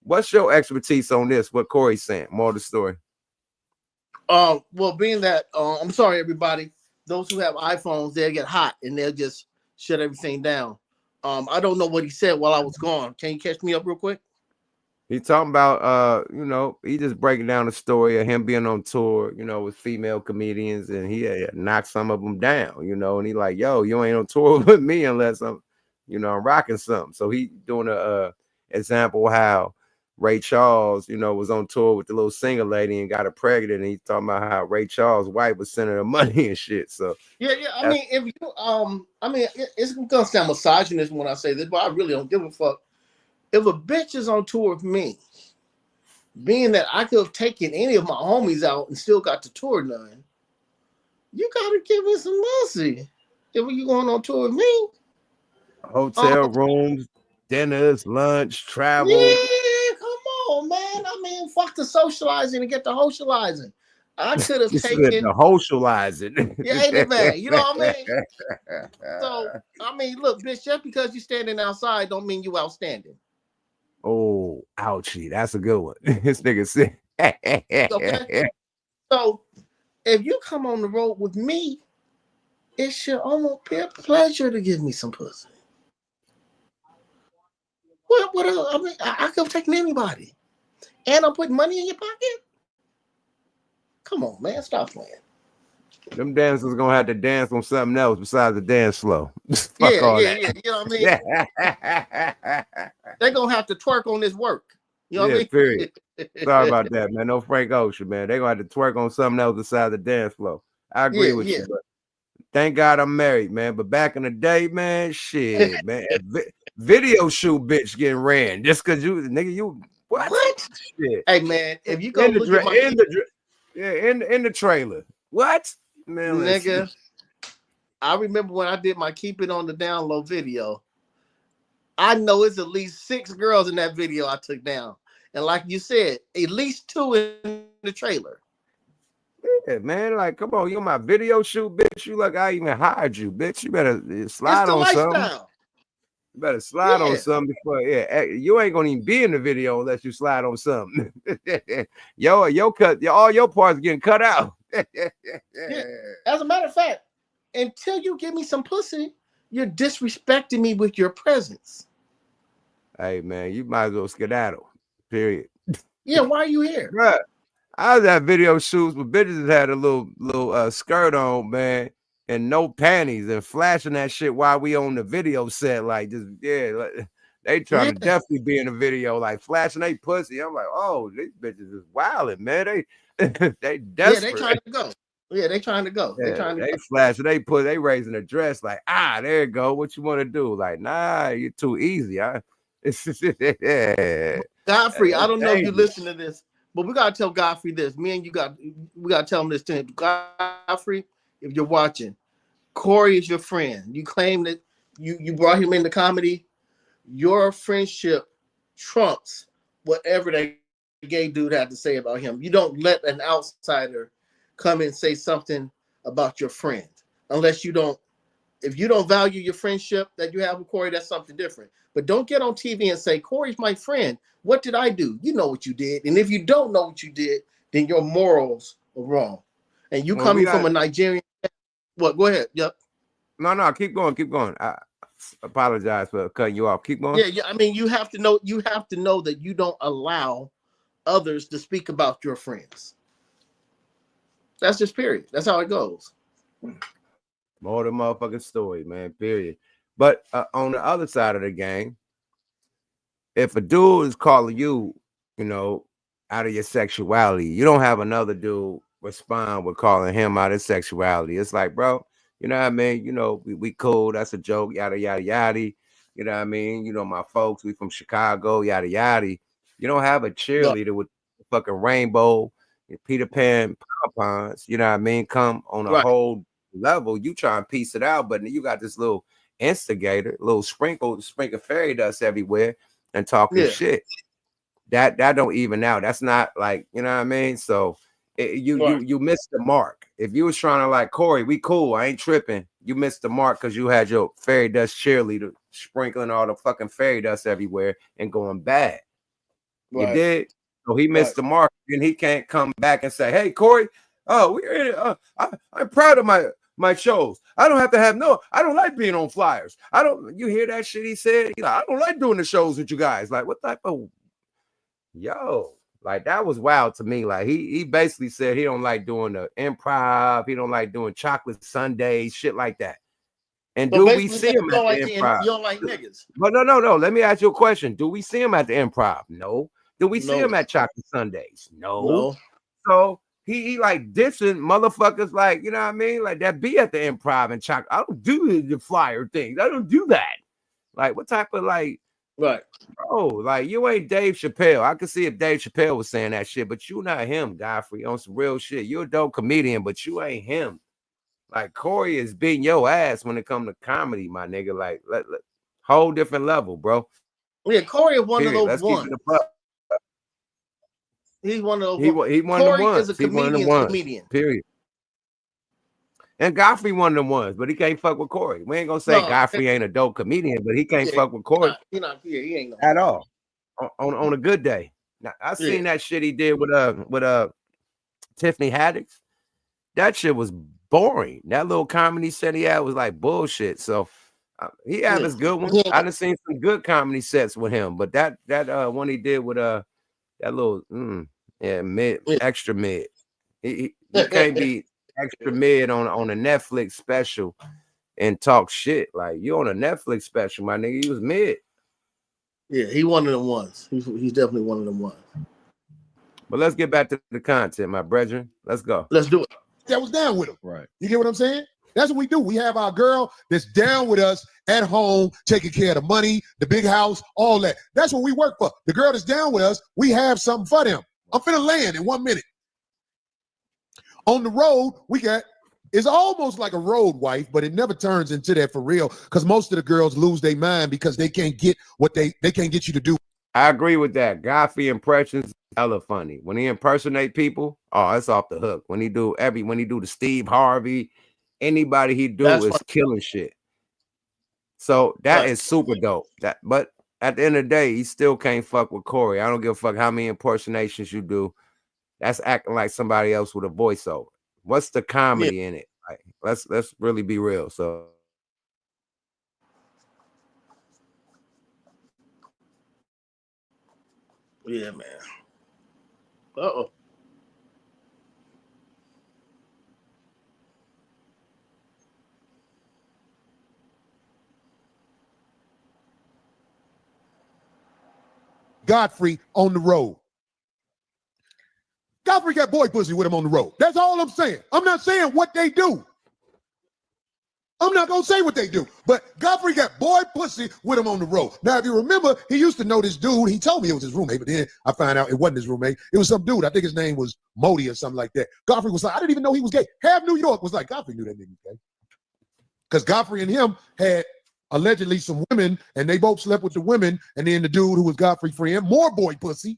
Speaker 1: what's your expertise on this? What Corey's saying? More of the story.
Speaker 2: Well, being that I'm sorry, everybody. Those who have iPhones, they'll get hot and they'll just shut everything down. I don't know what he said while I was gone. Can you catch me up real quick?
Speaker 1: He talking about he just breaking down the story of him being on tour, with female comedians, and he knocked some of them down, and he like, yo, you ain't on tour with me unless I'm rocking something. So he doing a example how Ray Charles, you know, was on tour with the little singer lady and got her pregnant, and he's talking about how Ray Charles' wife was sending her money and shit. So
Speaker 2: yeah. I mean, if you it's gonna sound misogynist when I say this, but I really don't give a fuck. If a bitch is on tour with me, being that I could have taken any of my homies out and still got the tour done, you gotta give me some mercy. If you going on tour with me,
Speaker 1: hotel rooms, dinners, lunch, travel.
Speaker 2: yeah, come on, man. I mean, fuck the socializing and get the socializing. I could have taken
Speaker 1: the socializing.
Speaker 2: yeah, ain't it, man? You know what I mean? So I mean, look, bitch, just because you're standing outside don't mean you outstanding.
Speaker 1: Oh, ouchie, that's a good one. This nigga said.
Speaker 2: Okay? So if you come on the road with me, it should almost be a pleasure to give me some pussy. What else? I mean, I could have taken anybody. And I'm putting money in your pocket? Come on, man. Stop playing.
Speaker 1: Them dancers gonna have to dance on something else besides the dance floor.
Speaker 2: Yeah. You know what I mean? They're gonna have to twerk on this work. You know what I mean?
Speaker 1: Period. Sorry about that, man. No Frank Ocean, man. They're gonna have to twerk on something else besides the dance floor. I agree with you, but thank God I'm married, man. But back in the day, man, shit, man. Video shoot bitch getting ran just because you nigga, you what? Shit.
Speaker 2: Hey man, if you go look at my
Speaker 1: in the trailer. What? Man,
Speaker 2: nigga, I remember when I did my Keep It on the Down Low video. I know it's at least 6 girls in that video I took down. And like you said, at least 2 in the trailer.
Speaker 1: Yeah, man, like, come on, you my video shoot, bitch. You like I even hired you, bitch. You better slide on something. You better slide on something before, you ain't gonna even be in the video unless you slide on something. All your parts getting cut out.
Speaker 2: As a matter of fact, until you give me some pussy, you're disrespecting me with your presence.
Speaker 1: Hey man, you might as well skedaddle. Period.
Speaker 2: Yeah, why are you here?
Speaker 1: Bruh, I was at video shoots with bitches that had a little skirt on, man, and no panties and flashing that shit while we on the video set, like just they trying to definitely be in the video, like flashing they pussy. I'm like, oh, these bitches is wilding, man. They desperate.
Speaker 2: Yeah, they trying to go. Yeah, they trying to go.
Speaker 1: They flashing they pussy, they raising a dress, like, there you go. What you want to do? Like, nah, you're too easy.
Speaker 2: Godfrey, I don't know if you listen to this, but we gotta tell Godfrey this. Me and you we gotta tell him this to him. Godfrey, if you're watching, Corey is your friend. You claim that you brought him into comedy. Your friendship trumps whatever that gay dude had to say about him. You don't let an outsider come and say something about your friend unless you don't. If you don't value your friendship that you have with Corey, that's something different. But don't get on TV and say, Corey's my friend. What did I do? You know what you did. And if you don't know what you did, then your morals are wrong. And you coming from a Nigerian. What? Go ahead. Yep.
Speaker 1: No, keep going. I apologize for cutting you off. Keep going.
Speaker 2: Yeah. I mean, you have to know that you don't allow others to speak about your friends. That's just period. That's how it goes.
Speaker 1: More than motherfucking story, man. Period. But on the other side of the game, if a dude is calling you, out of your sexuality, you don't have another dude respond with calling him out of sexuality. It's like, bro, you know what I mean? We cool. That's a joke. Yada, yada, yada. You know what I mean? My folks, we from Chicago, yada, yada. You don't have a cheerleader with fucking rainbow and Peter Pan pom-poms, you know what I mean? Come on a whole level. You try and piece it out, but you got this little instigator, little sprinkle fairy dust everywhere and talking shit. That don't even out. That's not like, you know what I mean? So you missed the mark. If you was trying to like, Corey, we cool, I ain't tripping. You missed the mark because you had your fairy dust cheerleader sprinkling all the fucking fairy dust everywhere and going bad. You did. So he missed the mark, and he can't come back and say, "Hey, Corey, we're in it. I'm proud of my shows. I don't have to have I don't like being on flyers. You hear that shit he said? I don't like doing the shows with you guys. Like, what type of like that was wild to me. Like he basically said he don't like doing the improv, he don't like doing chocolate sundaes, shit like that. And do we see him at the improv?
Speaker 2: You don't like niggas.
Speaker 1: But no. Let me ask you a question. Do we see him at the improv? No. Do we see
Speaker 2: No.
Speaker 1: him at Chocolate Sundays? No.
Speaker 2: No.
Speaker 1: So he like dissing motherfuckers like, you know what I mean? Like that be at the Improv and Chocolate. I don't do the flyer things. I don't do that. Like what type of like,
Speaker 2: Right.
Speaker 1: bro, like you ain't Dave Chappelle. I could see if Dave Chappelle was saying that shit, but you not him, Godfrey, on some real shit. You're a dope comedian, but you ain't him. Like Corey is beating your ass when it comes to comedy, my nigga. Like whole different level, bro.
Speaker 2: Yeah, Corey is one
Speaker 1: Period.
Speaker 2: of
Speaker 1: Let's
Speaker 2: those
Speaker 1: keep
Speaker 2: ones.
Speaker 1: it a buck.
Speaker 2: He's one of those.
Speaker 1: He one of the
Speaker 2: Corey
Speaker 1: ones.
Speaker 2: is a
Speaker 1: He one of the
Speaker 2: comedian's
Speaker 1: ones.
Speaker 2: comedian.
Speaker 1: Period. And Godfrey one of them ones, but he can't fuck with Corey. We ain't gonna say
Speaker 2: No.
Speaker 1: Godfrey ain't a dope comedian, but he can't
Speaker 2: Yeah,
Speaker 1: fuck with Corey
Speaker 2: he ain't no.
Speaker 1: at all on a good day. Now I seen that shit he did with Tiffany Haddish. That shit was boring. That little comedy set he had was like bullshit. So he had his good ones. I done seen some good comedy sets with him, but that one he did with that little extra mid. He can't be extra mid on a Netflix special and talk shit. Like you on a Netflix special, my nigga. He was mid.
Speaker 2: Yeah, he one of them ones. He's definitely one of them ones.
Speaker 1: But let's get back to the content, my brethren. Let's go.
Speaker 2: Let's do it.
Speaker 4: That was down with him.
Speaker 5: Right.
Speaker 4: You get what I'm saying? That's what we do. We have our girl that's down with us at home, taking care of the money, the big house, all that. That's what we work for. The girl that's down with us, we have something for them. I'm finna land in 1 minute. On the road, it's almost like a road wife, but it never turns into that for real because most of the girls lose their mind because they can't get what they can't get you to do.
Speaker 1: I agree with that. Godfrey impressions hella funny. When he impersonate people, oh, it's off the hook. When he do the Steve Harvey, anybody he do is killing shit. So that is super dope. But at the end of the day, he still can't fuck with Corey. I don't give a fuck how many impersonations you do. That's acting like somebody else with a voiceover. What's the comedy in it? Like, let's really be real. So
Speaker 2: Yeah, man. Uh-oh.
Speaker 4: Godfrey on the road. Godfrey got boy pussy with him on the road. That's all I'm saying. I'm not saying what they do. I'm not gonna say what they do, but Godfrey got boy pussy with him on the road. Now, if you remember, he used to know this dude. He told me it was his roommate, but then I found out it wasn't his roommate. It was some dude. I think his name was Modi or something like that. Godfrey was like, I didn't even know he was gay. Half New York was like, Godfrey knew that nigga was gay. Because Godfrey and him had allegedly some women, and they both slept with the women, and then the dude who was Godfrey's friend, more boy pussy.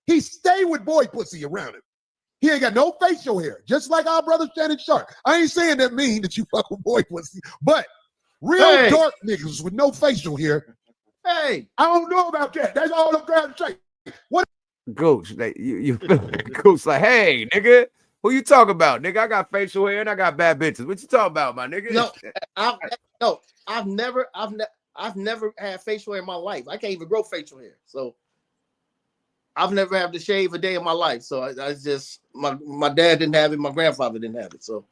Speaker 4: He stayed with boy pussy around him. He ain't got no facial hair, just like our brother Shannon Sharp. I ain't saying that mean that you fuck with boy pussy, but real dark niggas with no facial hair.
Speaker 2: Hey,
Speaker 4: I don't know about that. That's all I'm trying to say. What?
Speaker 1: Gooch, you Gooch like, hey, nigga, who you talking about, nigga? I got facial hair and I got bad bitches. What you talking about, my nigga?
Speaker 2: I've never had facial hair in my life. I can't even grow facial hair, so I've never had to shave a day in my life. So I just my dad didn't have it, my grandfather didn't have it. So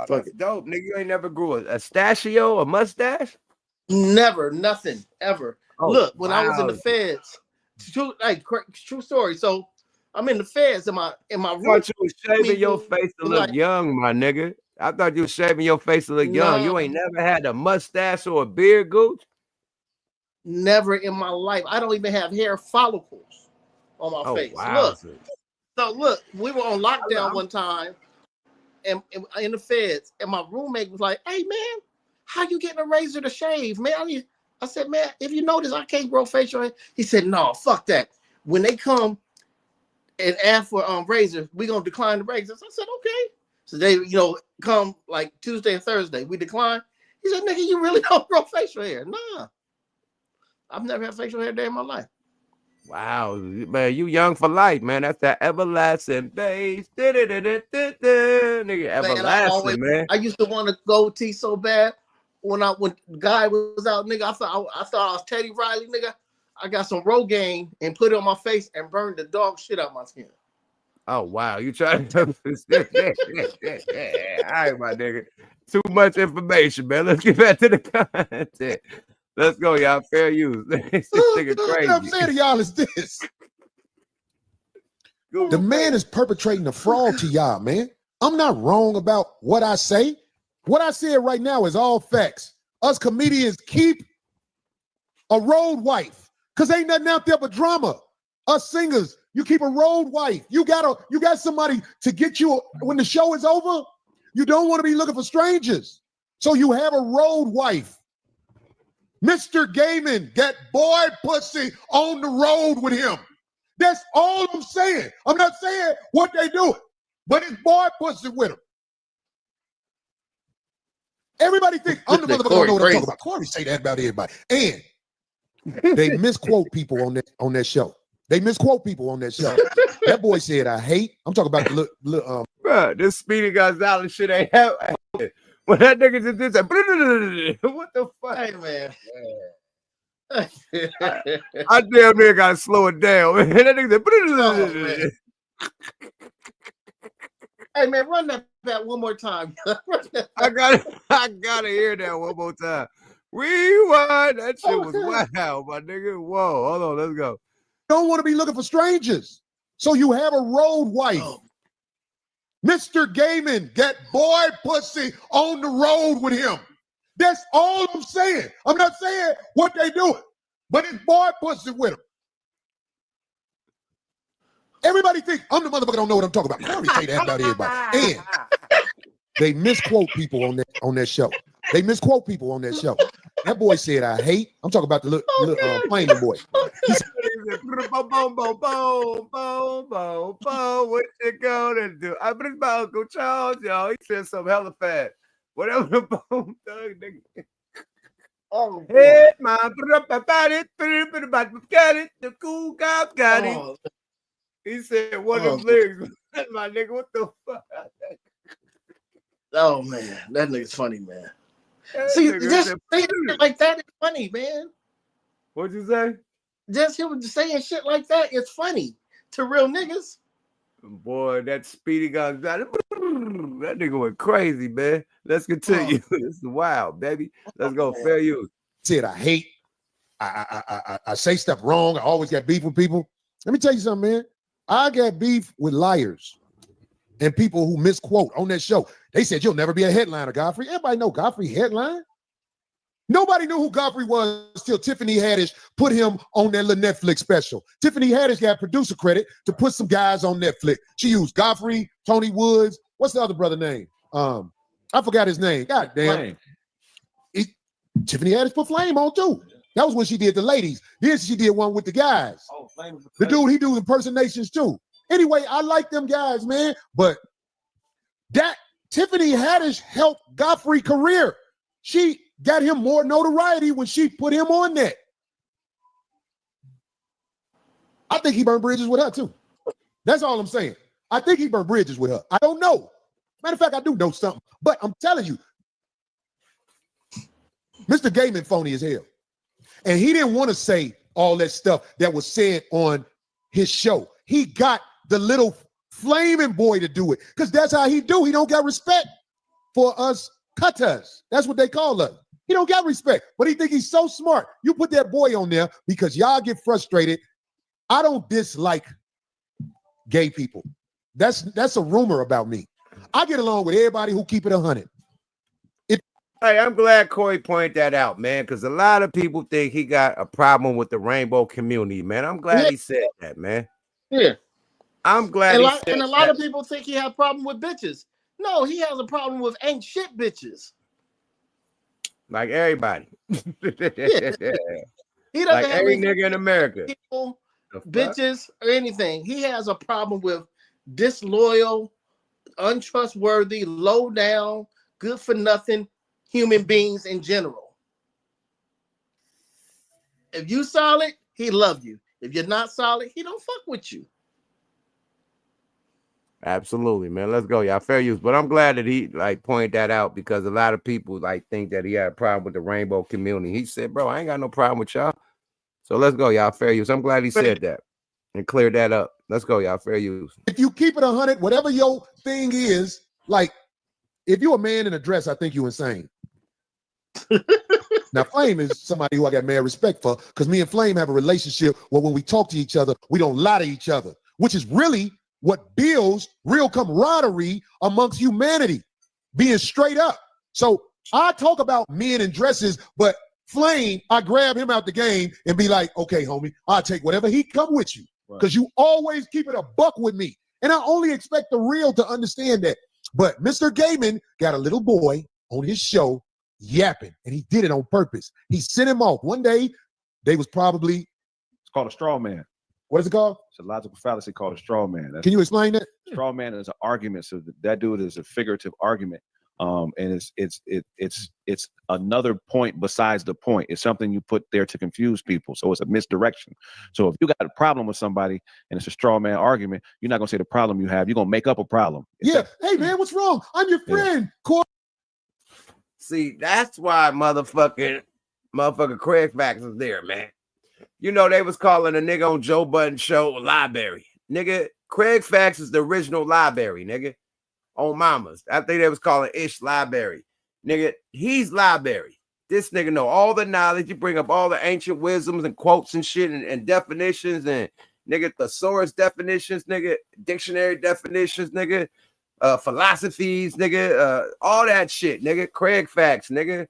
Speaker 1: that's dope, nigga. You ain't never grew a stachio, a mustache?
Speaker 2: Never, nothing, ever.
Speaker 1: Oh,
Speaker 2: look, when I was in the feds, true story. So I'm in the feds in my room.
Speaker 1: I thought you was shaving your face to look young, my nigga. I thought you was shaving your face to look young. You ain't never had a mustache or a beard, Gooch?
Speaker 2: Never in my life. I don't even have hair follicles on my face.
Speaker 1: Wow.
Speaker 2: Look, we were on lockdown one time and in the feds, and my roommate was like, hey man, how you getting a razor to shave, man? I said, man, if you notice I can't grow facial hair. He said, no, fuck that. When they come and ask for razors, we gonna decline the razors. I said, okay. So they, come like Tuesday and Thursday, we decline. He said, nigga, you really don't grow facial hair. Nah. I've never had facial hair a day in my life.
Speaker 1: Wow, man, you young for life, man. That's that everlasting bass. Nigga, everlasting, man.
Speaker 2: I used to want a goatee so bad. When the guy was out, nigga, I thought I was Teddy Riley, nigga. I got some Rogaine and put it on my face and burned the dog shit out my skin.
Speaker 1: Oh wow, you trying to all right, my nigga. Too much information, man. Let's get back to the content. Let's go, y'all. Fair use. This nigga
Speaker 4: What I'm
Speaker 1: crazy.
Speaker 4: saying to y'all is this. The man is perpetrating a fraud to y'all, man. I'm not wrong about what I say. What I said right now is all facts. Us comedians keep a road wife, because ain't nothing out there but drama. Us singers, you keep a road wife. You got somebody to get you when the show is over. You don't want to be looking for strangers. So you have a road wife. Mr. Gaiman, that boy pussy on the road with him. That's all I'm saying. I'm not saying what they do, but it's boy pussy with him. Everybody think I'm the motherfucker don't know what I'm talking about. Corey say that about everybody. And they misquote people on that show. They misquote people on that show. That boy said, I hate. I'm talking about the little
Speaker 1: Bro, this Speedy Gonzalez shit ain't happening. When that nigga just did that, what the fuck?
Speaker 2: Hey, man.
Speaker 1: I damn near gotta slow it down. Man. That nigga said,
Speaker 2: Hey, man, run that back one more time.
Speaker 1: I gotta hear that one more time. Rewind. That shit was wow, my nigga. Whoa, hold on, let's go.
Speaker 4: Don't want to be looking for strangers. So you have a road wife. Mr. Gaiman, that boy pussy on the road with him. That's all I'm saying. I'm not saying what they do, but it's boy pussy with him. Everybody think I'm the motherfucker don't know what I'm talking about. I already say that about everybody. And they misquote people on that show. They misquote people on that show. That boy said, I hate. I'm talking about the little flaming boy. He said,
Speaker 1: boom, boom, boom, boom, boom, boom, boom. What you gonna do? I bring my Uncle Charles, y'all. He said something hella fast. Whatever the boom thug nigga.
Speaker 2: Oh,
Speaker 1: hey, man, got it. The cool cop got it. He said one of them lyrics. My nigga, what the fuck?
Speaker 2: Oh man, that nigga's funny, man. See, just saying shit like that is funny, man.
Speaker 1: What'd you say?
Speaker 2: Just him saying shit like that is funny to real niggas.
Speaker 1: Boy, that Speedy Gonzalez, that nigga went crazy, man. Let's continue. This is wild, baby. Let's go. Fair use.
Speaker 4: Said I hate. I say stuff wrong. I always got beef with people. Let me tell you something, man. I got beef with liars and people who misquote on that show. They said you'll never be a headliner, Godfrey. Everybody know Godfrey headline. Nobody knew who Godfrey was till Tiffany Haddish put him on that little Netflix special. Tiffany Haddish got producer credit to put some guys on Netflix. She used Godfrey, Tony Woods. What's the other brother name? I forgot his name. God damn. Tiffany Haddish put Flame on too. That was when she did the ladies. Then she did one with the guys. Oh, Flame. The dude, he do impersonations too. Anyway, I like them guys, man. But that Tiffany Haddish helped Godfrey's career. She got him more notoriety when she put him on that. I think he burned bridges with her too. That's all I'm saying. I think he burned bridges with her. I don't know. Matter of fact, I do know something. But I'm telling you, Mr. Gaiman phony as hell. And he didn't want to say all that stuff that was said on his show. He got the little flaming boy to do it because that's how he do. He don't got respect for us cutters. That's what they call us. He don't got respect, but he think he's so smart. You put that boy on there because y'all get frustrated. I don't dislike gay people. That's a rumor about me. I get along with everybody who keep it 100.
Speaker 1: Hey, I'm glad Corey pointed that out, man, because a lot of people think he got a problem with the rainbow community, man. I'm glad he said that, man.
Speaker 2: Yeah.
Speaker 1: I'm glad
Speaker 2: and a lot of people think he had a problem with bitches. No, he has a problem with ain't shit bitches.
Speaker 1: Like everybody.
Speaker 2: Yeah. He doesn't
Speaker 1: like
Speaker 2: have
Speaker 1: every nigga in America.
Speaker 2: People, bitches, or anything. He has a problem with disloyal, untrustworthy, low down, good for nothing human beings in general. If you solid, he love you. If you're not solid, he don't fuck with you.
Speaker 1: Absolutely, man. Let's go, y'all. Fair use. But I'm glad that he pointed that out because a lot of people think that he had a problem with the rainbow community. He said, bro, I ain't got no problem with y'all. So let's go, y'all. Fair use. I'm glad he said that and cleared that up. Let's go, y'all. Fair use.
Speaker 4: If you keep it 100, whatever your thing is, like if you're a man in a dress, I think you're insane. Now, Flame is somebody who I got mad respect for because me and Flame have a relationship where when we talk to each other, we don't lie to each other, which is really what builds real camaraderie amongst humanity, being straight up. So I talk about men in dresses, but Flame, I grab him out the game and be like, okay, homie, I'll take whatever he come with you because you always keep it a buck with me. And I only expect the real to understand that. But Mr. Gaiman got a little boy on his show yapping, and he did it on purpose. He sent him off. One day, they was probably...
Speaker 5: It's called a straw man.
Speaker 4: What is it called?
Speaker 5: It's a logical fallacy called a straw man.
Speaker 4: Can you explain that?
Speaker 5: Straw man is an argument. So that dude is a figurative argument. And it's another point besides the point. It's something you put there to confuse people. So it's a misdirection. So if you got a problem with somebody and it's a straw man argument, you're not gonna say the problem you have. You're gonna make up a problem.
Speaker 4: Hey man, what's wrong? I'm your friend. Yeah.
Speaker 1: See, that's why motherfucking Craig Facts is there, man. You know they was calling a nigga on Joe Budden's show library. Nigga, Craig Facts is the original library, nigga. On mamas. I think they was calling Ish library. Nigga, he's library. This nigga know all the knowledge. You bring up all the ancient wisdoms and quotes and shit and definitions and nigga thesaurus definitions, nigga, dictionary definitions, nigga, philosophies, nigga, all that shit, nigga. Craig Facts, nigga.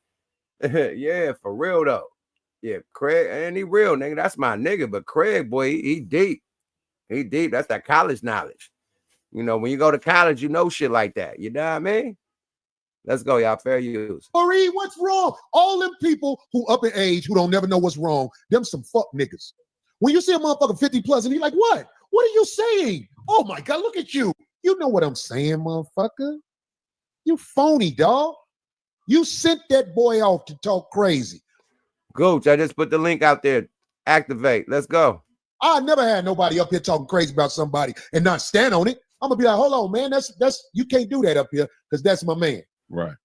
Speaker 1: Yeah, for real though. Yeah, Craig, and he real, nigga. That's my nigga. But Craig, boy, he deep. He deep. That's that college knowledge. You know, when you go to college, you know shit like that. You know what I mean? Let's go, y'all. Fair use.
Speaker 4: Corey, what's wrong? All them people who up in age who don't never know what's wrong, them some fuck niggas. When you see a motherfucker 50 plus and he's like, what? What are you saying? Oh my God, look at you. You know what I'm saying, motherfucker. You phony, dog. You sent that boy off to talk crazy.
Speaker 1: Gooch, I just put the link out there. Activate. Let's go.
Speaker 4: I never had nobody up here talking crazy about somebody and not stand on it. I'm gonna be like, hold on, man. That's you can't do that up here because that's my man.
Speaker 5: Right.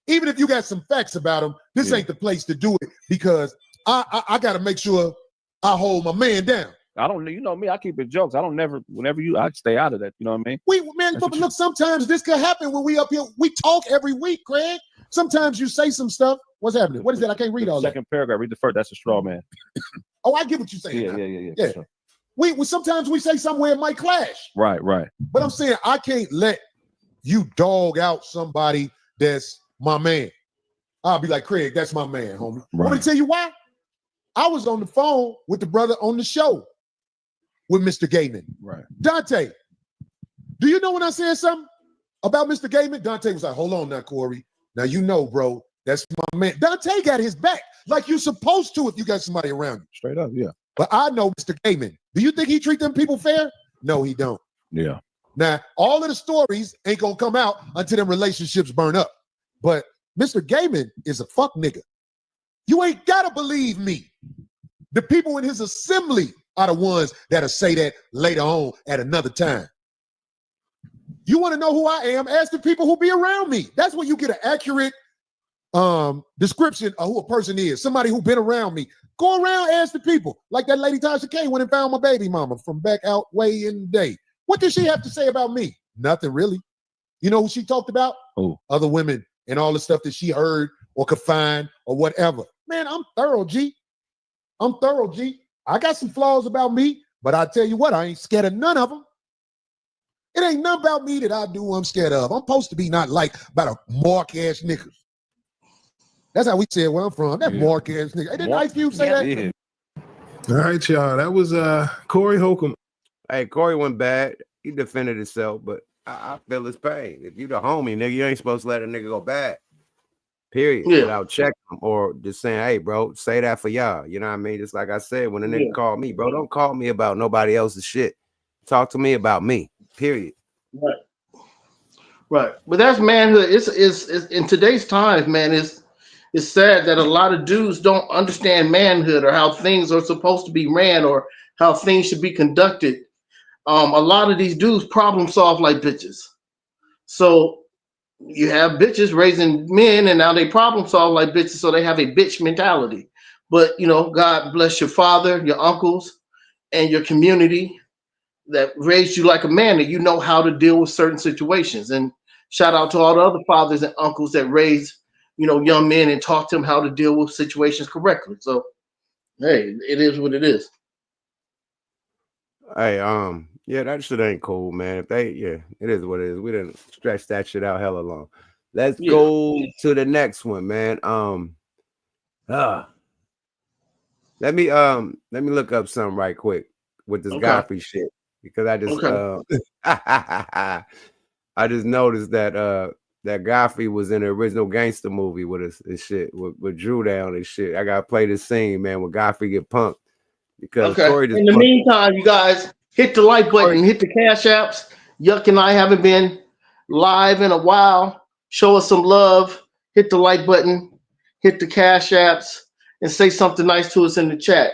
Speaker 4: Even if you got some facts about him, this ain't the place to do it because I gotta make sure I hold my man down.
Speaker 5: I don't, you know me, I keep it jokes. I don't never, whenever I stay out of that. You know what I mean?
Speaker 4: But look, sometimes this could happen when we up here. We talk every week, Craig. Sometimes you say some stuff. What's happening? What is that? I can't read all that.
Speaker 5: Second paragraph. Read the first. That's a straw man.
Speaker 4: Oh, I get what you're saying. Yeah.
Speaker 5: Sure.
Speaker 4: We sometimes we say somewhere it might clash.
Speaker 5: Right.
Speaker 4: But I'm saying I can't let you dog out somebody that's my man. I'll be like, Craig, that's my man, homie.
Speaker 5: Right.
Speaker 4: Let me tell you why. I was on the phone with the brother on the show with Mr. Gaiman.
Speaker 5: Right.
Speaker 4: Dante, do you know when I said something about Mr. Gaiman? Dante was like, hold on now, Corey. Now you know, bro, that's my man. Dante got his back like you're supposed to if you got somebody around you.
Speaker 5: Straight up, yeah.
Speaker 4: But I know Mr. Gaiman. Do you think he treat them people fair? No, he don't.
Speaker 5: Yeah.
Speaker 4: Now, all of the stories ain't gonna come out until them relationships burn up. But Mr. Gaiman is a fuck nigga. You ain't gotta believe me. The people in his assembly are the ones that'll say that later on at another time. You want to know who I am? Ask the people who be around me. That's when you get an accurate description of who a person is. Somebody who been around me. Go around, ask the people. Like that lady Tasha K went and found my baby mama from back out way in the day. What did she have to say about me? Nothing really. You know who she talked about?
Speaker 5: Who?
Speaker 4: Other women and all the stuff that she heard or could find or whatever. Man, I'm thorough, G. I'm thorough, G. I got some flaws about me, but I tell you what, I ain't scared of none of them. It ain't nothing about me that I do I'm scared of. I'm supposed to be not like about a mark-ass niggas. That's how we say it where I'm from. That mark-ass nigga. Hey, didn't Ice Cube say that?
Speaker 7: Yeah. All right, y'all. That was Corey Holcomb.
Speaker 1: Hey, Corey went bad. He defended himself, but I feel his pain. If you the homie, nigga, you ain't supposed to let a nigga go bad. Period.
Speaker 2: Yeah.
Speaker 1: Without checking him or just saying, hey, bro, say that for y'all. You know what I mean? Just like I said, when a nigga called me, bro, don't call me about nobody else's shit. Talk to me about me. Period.
Speaker 2: Right. But that's manhood. It's in today's times, man, it's sad that a lot of dudes don't understand manhood or how things are supposed to be ran or how things should be conducted. A lot of these dudes problem solve like bitches. So you have bitches raising men and now they problem solve like bitches, so they have a bitch mentality. But you know, God bless your father, your uncles, and your community that raised you like a man, and you know how to deal with certain situations. And shout out to all the other fathers and uncles that raised young men and taught them how to deal with situations correctly. So, hey, it is what it is.
Speaker 1: Hey, yeah, that shit ain't cool, man. If they, yeah, it is what it is. We didn't stretch that shit out hella long. Let's go to the next one, man. Let me look up something right quick with this Godfrey shit because I just I just noticed that that Godfrey was in the original Gangster movie with us and shit with Drew Down and shit. I gotta play this scene, man, where Godfrey get punked because Corey just
Speaker 2: in the meantime, you guys hit the like button, hit the cash apps. Yuck and I haven't been live in a while. Show us some love. Hit the like button, hit the cash apps, and say something nice to us in the chat.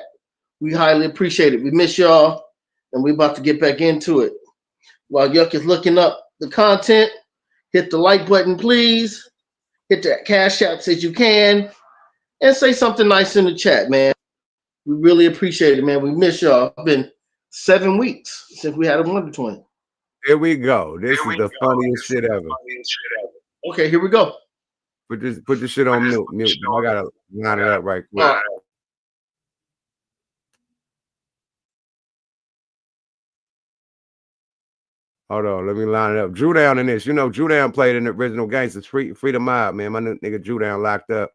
Speaker 2: We highly appreciate it. We miss y'all, and we're about to get back into it. While Yuck is looking up the content, hit the like button, please. Hit the cash apps as you can, and say something nice in the chat, man. We really appreciate it, man. We miss y'all. It's been 7 weeks since we had a Wonder Twin.
Speaker 1: Here we go. This is the funniest shit ever.
Speaker 2: Okay, here we go.
Speaker 1: Put this shit on mute. I gotta line it up right quick. Hold on, let me line it up. Drew Down in this. Drew Down played in the original Gangsters. Free the mob, man. My nigga Drew Down locked up.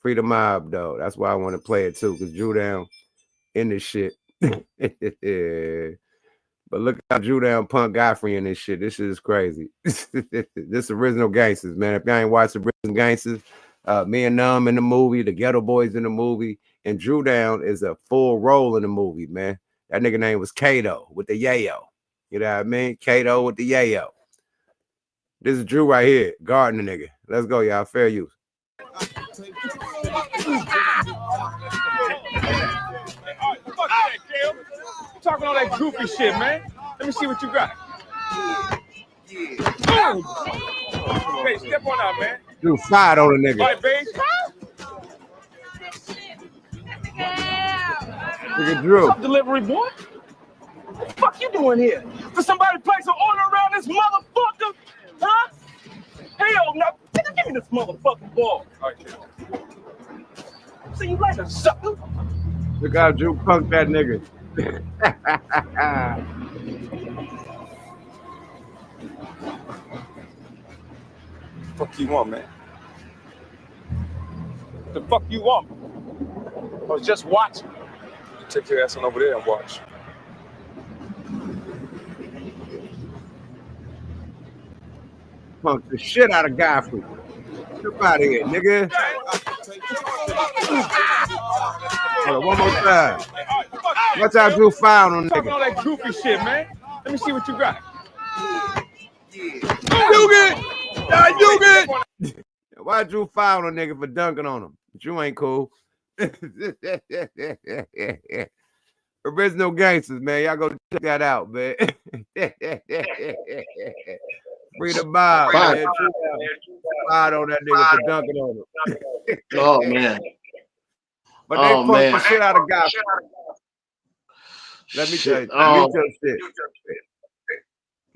Speaker 1: Free the mob, though. That's why I want to play it too, because Drew Down in this shit. But look how Drew Down punk Godfrey in this shit. This shit is crazy. This original Gangsters, man. If y'all ain't watched the original Gangsters, me and Numb in the movie, the Ghetto Boys in the movie, and Drew Down is a full role in the movie, man. That nigga name was Kato with the yayo. You know what I mean? Kato with the yayo. This is Drew right here, guarding the nigga. Let's go, y'all. Fair use.
Speaker 8: Talking all that goofy shit, man. Let me see what you got. Hey, step on out, man.
Speaker 1: Drew fired on a nigga.
Speaker 8: All right, babe.
Speaker 1: Look at Drew.
Speaker 8: What's up, delivery boy? What the fuck you doing here? Did somebody place an order around this motherfucker? Huh? Hell no. Nigga, give me this motherfucking ball. All right, kid. So you like a sucker?
Speaker 1: Look how Drew punked that nigga.
Speaker 8: Fuck you want, man? What the fuck you want? I was just watching. You take your ass on over there and watch.
Speaker 1: Punked the shit out of Godfrey. Get out of here, nigga. Hold on, one more time. Watch out, Drew found on
Speaker 8: Talking
Speaker 1: nigga.
Speaker 8: all that goofy shit, man. Let me see what you got.
Speaker 1: You get. You get. Why Drew found on nigga for dunking on him? Drew ain't cool. Original Gangsters, man. Y'all go check that out, man. Free the mob, man. Fired on that nigga for dunking on him.
Speaker 2: Oh, man.
Speaker 1: But they punked the shit out of guys. Let me tell you.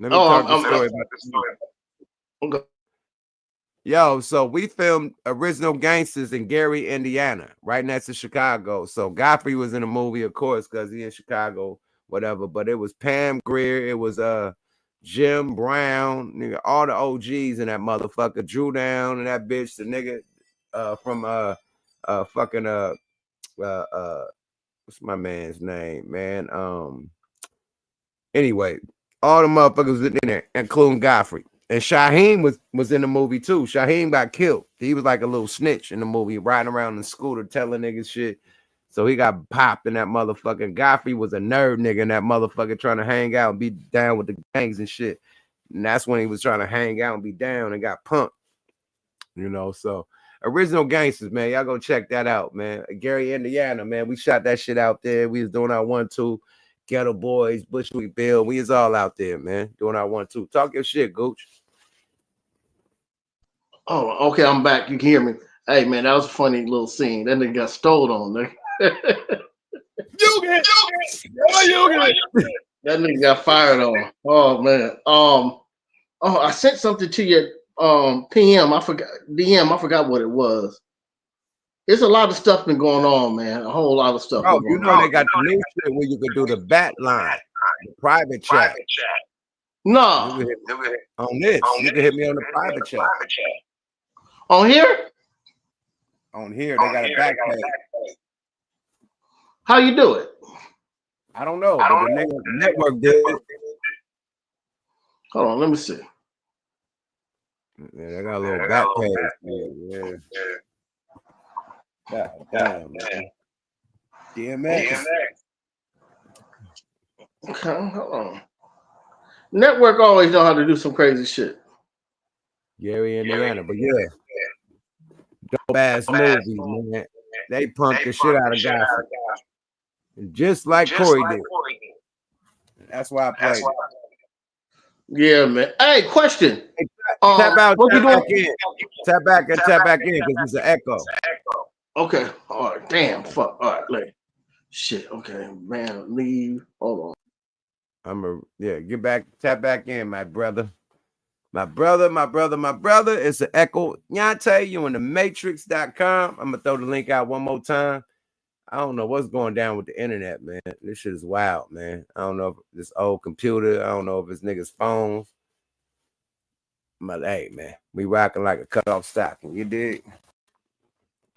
Speaker 1: Let me talk the story about this story.
Speaker 2: Okay.
Speaker 1: Yo, so we filmed Original Gangsters in Gary, Indiana, right next to Chicago. So Godfrey was in the movie, of course, because he in Chicago, whatever. But it was Pam Grier, it was Jim Brown, nigga, all the OGs in that motherfucker, Drew Down and that bitch, the nigga from what's my man's name, man? Anyway, all the motherfuckers in there, including Godfrey. And Shaheem was in the movie too. Shaheem got killed. He was like a little snitch in the movie, riding around in the scooter telling niggas shit. So he got popped in that motherfucker. Godfrey was a nerd nigga in that motherfucker trying to hang out and be down with the gangs and shit. And that's when he was trying to hang out and be down and got punked. You know, so Original Gangsters, man. Y'all go check that out, man. Gary, Indiana, man. We shot that shit out there. We was doing our 1-2. Ghetto Boys, Bushwick Bill. We was all out there, man. Doing our 1-2. Talk your shit, Gooch.
Speaker 2: Oh, okay, I'm back. You can hear me. Hey, man, that was a funny little scene. That nigga got stole on there. That nigga got fired on. Oh, man. I sent something to you PM, I forgot. DM, I forgot what it was. There's a lot of stuff been going on, man. A whole lot of stuff.
Speaker 1: Oh,
Speaker 2: been
Speaker 1: you
Speaker 2: going
Speaker 1: know
Speaker 2: on.
Speaker 1: they got the new shit where you could do the bat line, the private chat.
Speaker 2: No.
Speaker 1: You can hit me on this. You can hit me on the private chat.
Speaker 2: On here?
Speaker 1: On here, they got a back page.
Speaker 2: How you do it?
Speaker 1: I don't know, but the network did it.
Speaker 2: Hold on, let me see.
Speaker 1: Yeah, they got a little back page. Yeah. God damn, man. DMX.
Speaker 2: Okay, hold on. Network always know how to do some crazy shit.
Speaker 1: Gary, Indiana, but yeah. Dope ass movies, man. They punked the shit out of Godfrey. Just like Corey did. That's why I played it.
Speaker 2: Yeah, man. Hey, question.
Speaker 1: Tap out,
Speaker 2: what
Speaker 1: tap
Speaker 2: you
Speaker 1: back
Speaker 2: doing?
Speaker 1: in. Tap back and tap back in because it's an echo.
Speaker 2: Okay. All right. Damn. Fuck. All right. Like, shit. Okay. Man, leave. Hold on.
Speaker 1: Get back, tap back in, my brother. My brother. It's an echo. Yante, you in the matrix.com. I'm gonna throw the link out one more time. I don't know what's going down with the internet, man. This shit is wild, man. I don't know if this old computer, I don't know if it's niggas' phones. But hey, man, we rocking like a cut-off stocking. You dig?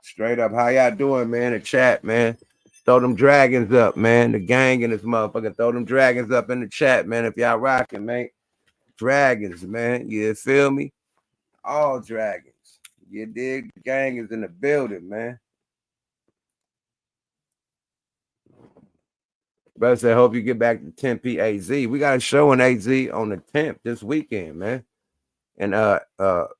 Speaker 1: Straight up, how y'all doing, man? The chat, man. Throw them dragons up, man. The gang in this motherfucker. Throw them dragons up in the chat, man. If y'all rocking, man. Dragons, man. You feel me? All dragons. You dig? The gang is in the building, man. Brother said, hope you get back to Tempe AZ. We got a show in AZ on the 10th this weekend, man. And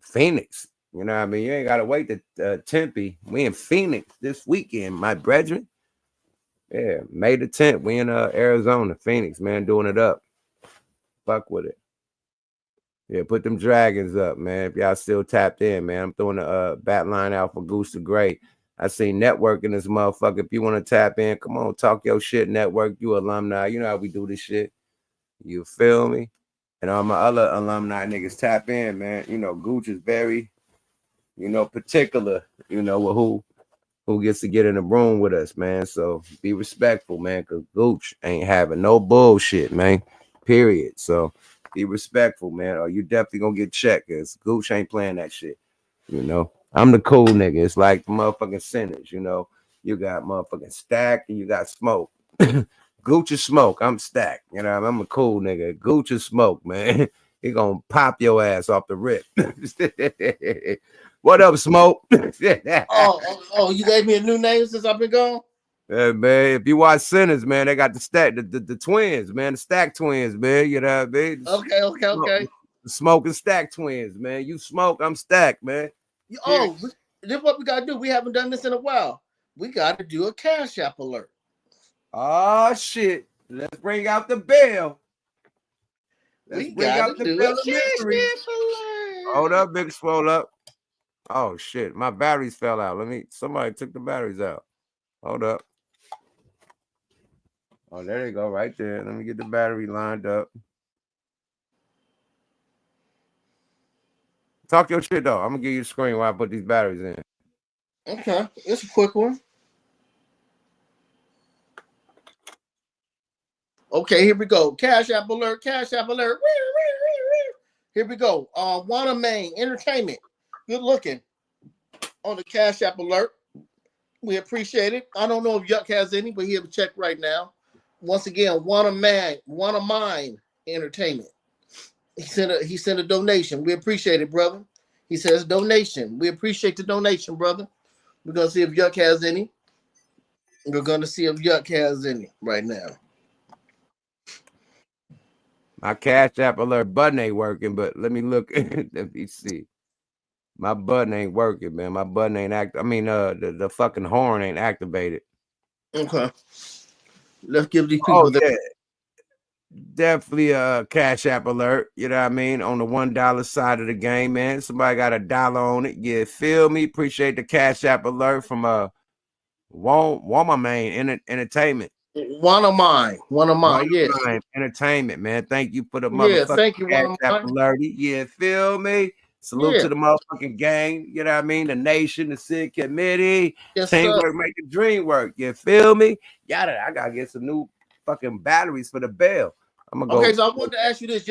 Speaker 1: Phoenix. You know what I mean? You ain't gotta wait to Tempe. We in Phoenix this weekend, my brethren. Yeah, May the 10th. We in Arizona, Phoenix, man, doing it up. Fuck with it. Yeah, put them dragons up, man. If y'all still tapped in, man. I'm throwing the bat line out for Goose the Great. I see networking this motherfucker. If you want to tap in, come on, talk your shit, network. You alumni. You know how we do this shit. You feel me? And all my other alumni niggas tap in, man. You know, Gooch is very, particular, with who gets to get in the room with us, man. So be respectful, man, because Gooch ain't having no bullshit, man. Period. So be respectful, man, or you definitely gonna get checked, because Gooch ain't playing that shit. I'm the cool nigga. It's like the motherfucking sinners, You got motherfucking Stack and you got Smoke. Gooch is Smoke. I'm Stack. I'm a cool nigga. Gooch is Smoke, man. He gonna pop your ass off the rip. What up, Smoke?
Speaker 2: Oh, you gave me a new name since I've been gone?
Speaker 1: Yeah, man. If you watch Sinners, man, they got the twins, man, the Stack twins, man. You know what I mean?
Speaker 2: Okay.
Speaker 1: The Smoke and Stack twins, man. You Smoke, I'm Stack, man.
Speaker 2: Oh, this is what we gotta do. We haven't done this in a while. We gotta do a Cash App alert.
Speaker 1: Oh shit. Let's bring out the bell.
Speaker 2: Let's bring out the bell of mystery.
Speaker 1: Hold up, big swole up. Oh shit, my batteries fell out. Somebody took the batteries out. Hold up. Oh, there they go, right there. Let me get the battery lined up. Talk your shit though. I'm gonna give you the screen while I put these batteries in.
Speaker 2: Okay, it's a quick one. Okay, here we go. Cash App alert. Here we go. Wanna Main Entertainment. Good looking on the Cash App alert. We appreciate it. I don't know if Yuck has any, but he have a check right now. Once again, Wanna Mine Entertainment. He sent a donation. We appreciate it, brother. He says donation. We appreciate the donation, brother. We're gonna see if Yuck has any. We're gonna see if Yuck has any right now.
Speaker 1: My Cash App alert button ain't working, but let me look. Let me see. My button ain't working, man. My button ain't active. I mean, the fucking horn ain't activated.
Speaker 2: Okay. Let's give these people
Speaker 1: definitely a Cash App alert. You know what I mean? On the $1 side of the game, man. Somebody got $1 on it. You feel me? Appreciate the Cash App alert from Walmart Entertainment.
Speaker 2: One of mine, yeah.
Speaker 1: Entertainment, man. Thank you for the
Speaker 2: motherfucking
Speaker 1: Cash App alert. Yeah, feel me? Salute to the motherfucking gang. You know what I mean? The nation, the SID committee, teamwork, make the dream work. You feel me? Yada. I gotta get some new fucking batteries for the bell. I'm gonna go.
Speaker 2: Okay, so I wanted to ask you this,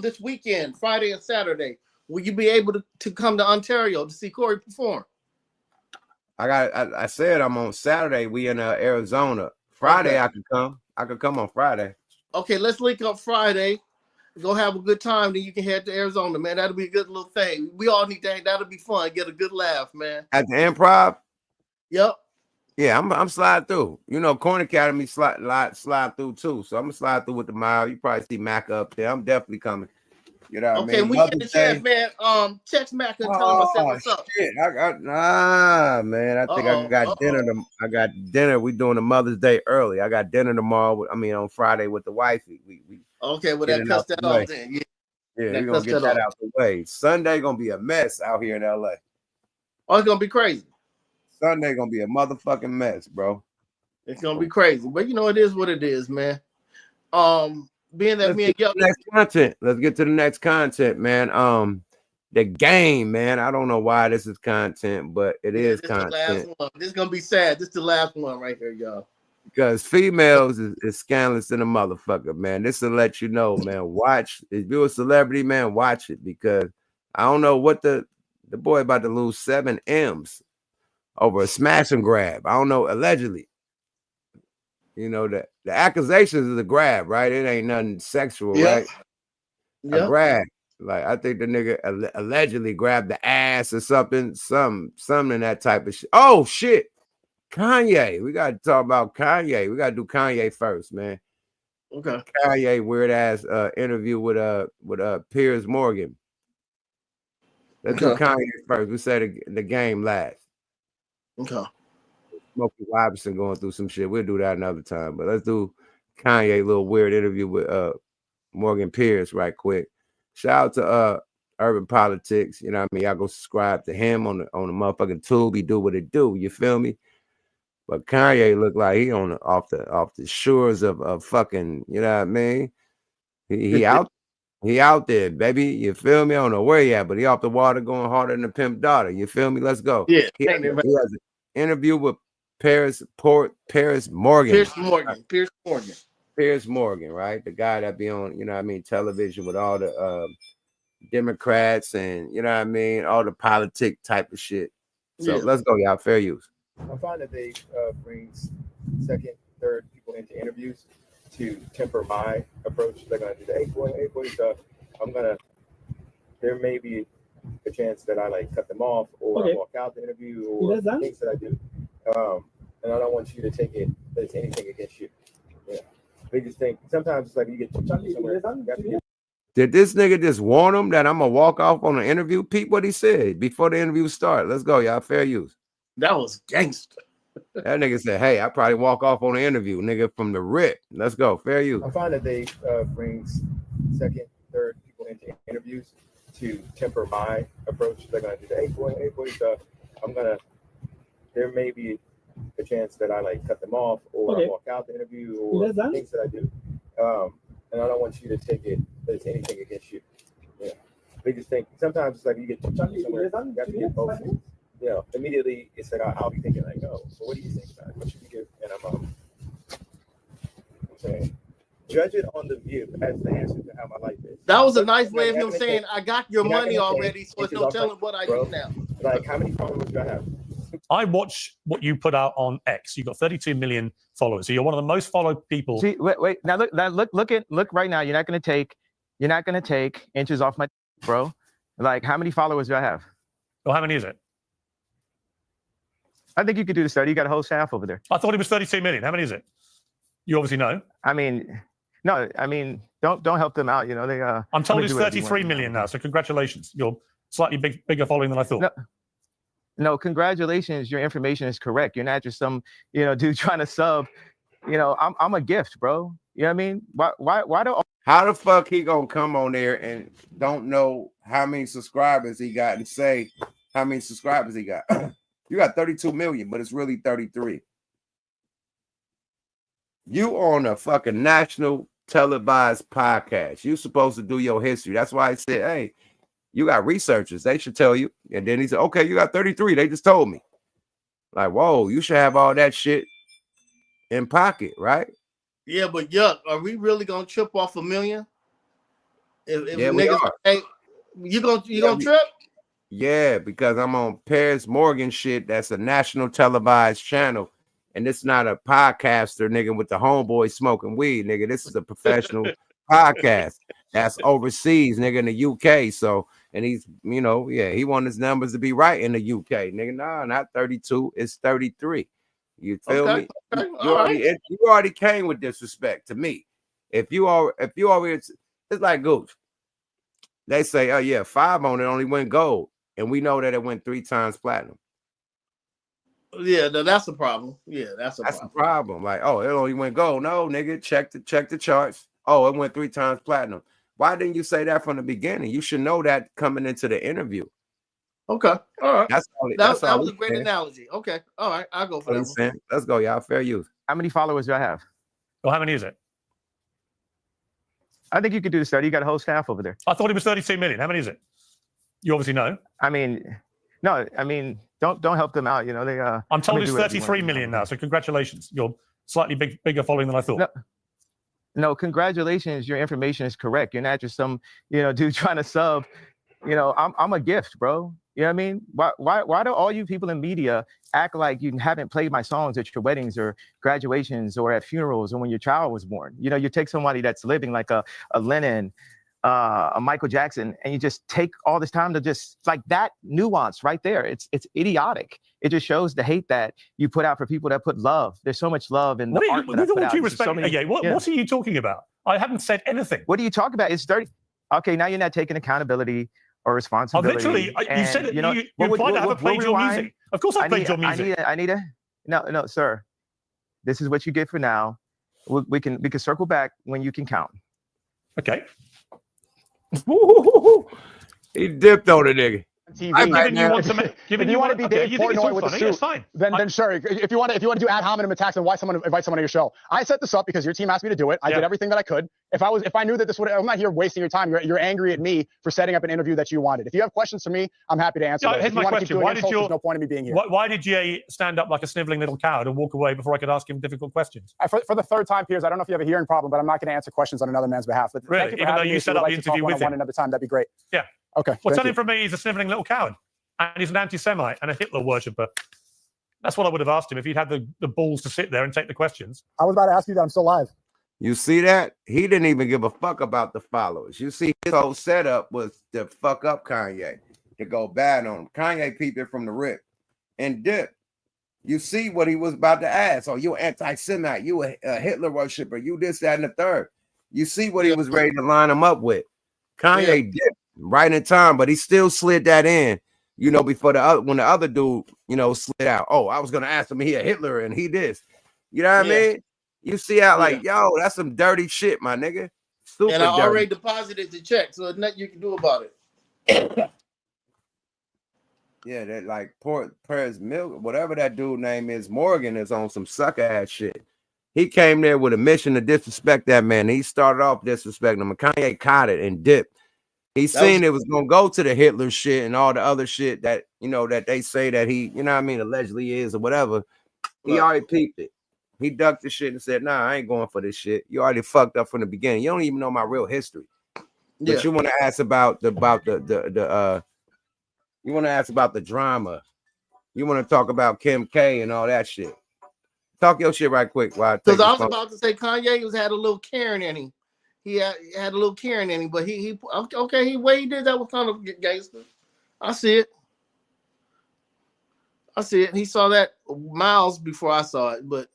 Speaker 2: this weekend, Friday and Saturday, will you be able to come to Ontario to see Corey perform?
Speaker 1: I said I'm on Saturday. We in Arizona. Friday, I could come. I could come on Friday.
Speaker 2: Okay, let's link up Friday. Go have a good time. Then you can head to Arizona, man. That'll be a good little thing. We all need that. That'll be fun. Get a good laugh, man.
Speaker 1: At the Improv.
Speaker 2: Yep.
Speaker 1: Yeah, I'm sliding through. You know, Corn Academy slide through too. So I'm gonna slide through with the mile. You probably see Mac up there. I'm definitely coming. You know what I mean?
Speaker 2: Okay, we get the chance, man. Text Mac and tell him I said what's up.
Speaker 1: Shit. Man. I think I got dinner. I got dinner. We doing the Mother's Day early. I got dinner tomorrow. On Friday with the wifey. We
Speaker 2: okay, well that cuts that off then. Yeah,
Speaker 1: we're gonna get that out the way. Sunday gonna be a mess out here in LA.
Speaker 2: Oh, it's gonna be crazy.
Speaker 1: Sunday gonna be a motherfucking mess, bro.
Speaker 2: It's gonna be crazy, but you know it is what it is, man. Being that let's
Speaker 1: get to the next content, man. The game, man. I don't know why this is content, but it is content.
Speaker 2: The last one. This is gonna be sad. This is the last one right here, y'all.
Speaker 1: Because females is scandalous in a motherfucker, man. This will let you know, man. Watch. If you're a celebrity, man, watch it, because I don't know what the boy about to lose 7 M's over a smash and grab. I don't know, allegedly. You know, the accusations is a grab, right? It ain't nothing sexual, right? A grab. Like, I think the nigga allegedly grabbed the ass or something in that type of shit. Oh, shit. Kanye. We got to talk about Kanye. We got to do Kanye first, man.
Speaker 2: Okay.
Speaker 1: Kanye weird ass interview with Piers Morgan. Let's do Kanye first. We said the game last.
Speaker 2: Okay.
Speaker 1: Smokey Robinson going through some shit. We'll do that another time. But let's do Kanye little weird interview with Morgan Pierce right quick. Shout out to Urban Politics. You know what I mean? Y'all go subscribe to him on the motherfucking tube. He do what it do. You feel me? But Kanye look like he off the shores of fucking, you know what I mean? He out there, baby. You feel me? I don't know where he at, but he off the water going harder than a pimp daughter. You feel me? Let's go.
Speaker 2: Yeah.
Speaker 1: He has an interview with Piers Morgan. Piers Morgan, right? The guy that be on, you know what I mean, television with all the Democrats and, you know what I mean, all the politic type of shit. So let's go, y'all. Fair use.
Speaker 9: I find that they bring second, third people into interviews to temper my approach. They're gonna do the hey boy, there may be a chance that I like cut them off or I walk out the interview or things that I do. And I don't want you to take it that it's anything against you. Yeah. They just think sometimes it's like you get somewhere.
Speaker 1: Did this nigga just warn him that I'm gonna walk off on an interview? Peep what he said before the interview start. Let's go, y'all. Fair use.
Speaker 2: That was gangster.
Speaker 1: That nigga said, hey, I probably walk off on the interview, nigga, from the rip. Let's go. Fair use.
Speaker 9: I find that they bring second, third people into interviews to temper my approach. They're gonna do the hey boy, there may be a chance that I like cut them off or I walk out the interview or things that I do. And I don't want you to take it that it's anything against you. Yeah. They just think sometimes it's like you get somewhere, you have to get both. You know, immediately it's like I'll be thinking like, oh, so what do you think about it? What should we do? And I'm saying, judge it on the view as the answer to how my life is.
Speaker 2: That was a nice way of him saying, I got your money already, so it's no telling what I do now.
Speaker 9: Like, how many followers do I have?
Speaker 10: I watch what you put out on X. You've got 32 million followers. So you're one of the most followed people.
Speaker 11: See, wait. Now look right now. You're not gonna take inches off my bro. Like, how many followers do I have?
Speaker 10: Well, how many is it?
Speaker 11: I think you could do the study. You got a whole staff over there.
Speaker 10: I thought it was 32 million. How many is it? You obviously know.
Speaker 11: I mean, no. I mean, don't help them out. You know they.
Speaker 10: I'm told it's 33 million now. So congratulations. You're slightly bigger following than I thought.
Speaker 11: No, congratulations. Your information is correct. You're not just some dude trying to sub. I'm a gift, bro. You know what I mean? Why do?
Speaker 1: How the fuck he gonna come on there and don't know how many subscribers he got and say how many subscribers he got? You got 32 million, but it's really 33. You on a fucking national televised podcast. You supposed to do your history. That's why I said, hey, You got researchers. They should tell you. And then he said, okay, you got 33. They just told me. Like, whoa, you should have all that shit in pocket, right?
Speaker 2: Yeah, but yuck, are we really gonna trip off $1 million? If
Speaker 1: Yeah, we
Speaker 2: niggas,
Speaker 1: are.
Speaker 2: hey, you gonna trip?
Speaker 1: Yeah, because I'm on Paris Morgan shit. That's a national televised channel. And it's not a podcaster, nigga, with the homeboy smoking weed, nigga. This is a professional podcast that's overseas, nigga, in the UK. So, and he's, you know, yeah, he want his numbers to be right in the UK, nigga. Nah, not 32, it's 33. You feel me?
Speaker 2: Okay.
Speaker 1: You already came with disrespect to me. If you already, it's like Gooch. They say, oh yeah, 5 on it only went gold, and we know that it went 3 times platinum.
Speaker 2: Yeah, that's a problem. Yeah, that's a
Speaker 1: problem. Like, oh, it only went gold. No, nigga, check the charts. Oh, it went 3 times platinum. Why didn't you say that from the beginning? You should know that coming into the interview.
Speaker 2: Okay, all right.
Speaker 1: That
Speaker 2: was a great analogy. Okay, all right, I'll go for that one.
Speaker 1: Let's go, y'all. Fair use.
Speaker 11: How many followers do I have?
Speaker 10: Well, how many is it?
Speaker 11: I think you could do the study. You got a whole staff over there.
Speaker 10: I thought it was 32 million. How many is it? You obviously know.
Speaker 11: I mean, no, I mean, don't help them out. You know, they.
Speaker 10: I'm told it's 33 million now. So congratulations. You're slightly bigger following than I thought.
Speaker 11: No, congratulations. Your information is correct. You're not just some, you know, dude trying to sub. You know, I'm a gift, bro. You know what I mean? Why do all you people in media act like you haven't played my songs at your weddings or graduations or at funerals or when your child was born? You know, you take somebody that's living like a Lennon, a Michael Jackson, and you just take all this time to just like that nuance right there. It's idiotic. It just shows the hate that you put out for people that put love. There's so much love in the art that I put out.
Speaker 10: What are you talking about? I haven't said anything.
Speaker 11: What are you talking about? It's dirty. Okay, now you're not taking accountability or responsibility.
Speaker 10: Literally, you said it. You know, you implied I haven't played your music. Of course, I played your music.
Speaker 11: I need a no, sir. This is what you get for now. We can circle back when you can count.
Speaker 10: Okay.
Speaker 1: He dipped on the nigga.
Speaker 12: TV. If you want to be Dave Portnoy with the suit, then sure. If you want to do ad hominem attacks, then why invite someone to your show? I set this up because your team asked me to do it. I did everything that I could. If I knew that this would, I'm not here wasting your time. You're angry at me for setting up an interview that you wanted. If you have questions for me, I'm happy to answer.
Speaker 10: Here's my question:
Speaker 12: there's no point in me being here.
Speaker 10: Why did Jay stand up like a sniveling little coward and walk away before I could ask him difficult questions?
Speaker 12: For the third time, Piers, I don't know if you have a hearing problem, but I'm not going to answer questions on another man's behalf. But
Speaker 10: really, even though you set up the interview with him
Speaker 12: another time, that'd be great.
Speaker 10: Yeah.
Speaker 12: Okay.
Speaker 10: Well, tell him from me, he's a sniveling little coward, and he's an anti-Semite and a Hitler worshipper. That's what I would have asked him if he'd had the balls to sit there and take the questions.
Speaker 12: I was about to ask you that. I'm still live.
Speaker 1: You see that? He didn't even give a fuck about the followers. You see, his whole setup was to fuck up Kanye, to go bad on him. Kanye peeped it from the rip and dip. You see what he was about to ask. Oh, you anti-Semite, you a Hitler worshiper, you this, that, and the third. You see what he was ready to line him up with. Kanye dipped right in time, but he still slid that in, you know, before when the other dude, you know, slid out. Oh, I was gonna ask him, he a Hitler and he this. You know what I mean? You see how like, yo, that's some dirty shit, my nigga. Super
Speaker 2: and I
Speaker 1: dirty.
Speaker 2: already deposited the check, so there's nothing you can do about it.
Speaker 1: Yeah, that like Paris Milk, whatever that dude name is, Morgan is on some suck ass shit. He came there with a mission to disrespect that man. He started off disrespecting him. Kanye caught it and dipped. He seen it was gonna go to the Hitler shit and all the other shit that, you know, that they say that he, you know what I mean, allegedly is or whatever. He already peeped it. He ducked the shit and said, nah, I ain't going for this shit. You already fucked up from the beginning. You don't even know my real history. But you want to ask about the you want to ask about the drama. You want to talk about Kim K and all that shit. Talk your shit right quick.
Speaker 2: Because I was about to say Kanye had a little Karen in him. He had a little Karen in him, but he way he did that was kind of gangster. I see it. He saw that miles before I saw it, but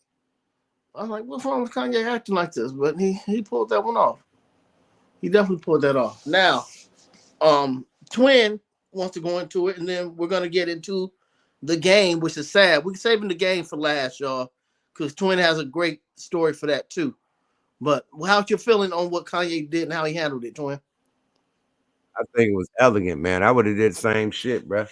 Speaker 2: I was like, what's wrong with Kanye acting like this? But he pulled that one off. He definitely pulled that off. Now, Twin wants to go into it, and then we're gonna get into the game, which is sad. We're saving the game for last, y'all, because Twin has a great story for that too. But how's your feeling on what Kanye did and how he handled it, Twin?
Speaker 1: I think it was elegant, man. I would have did the same shit, bro.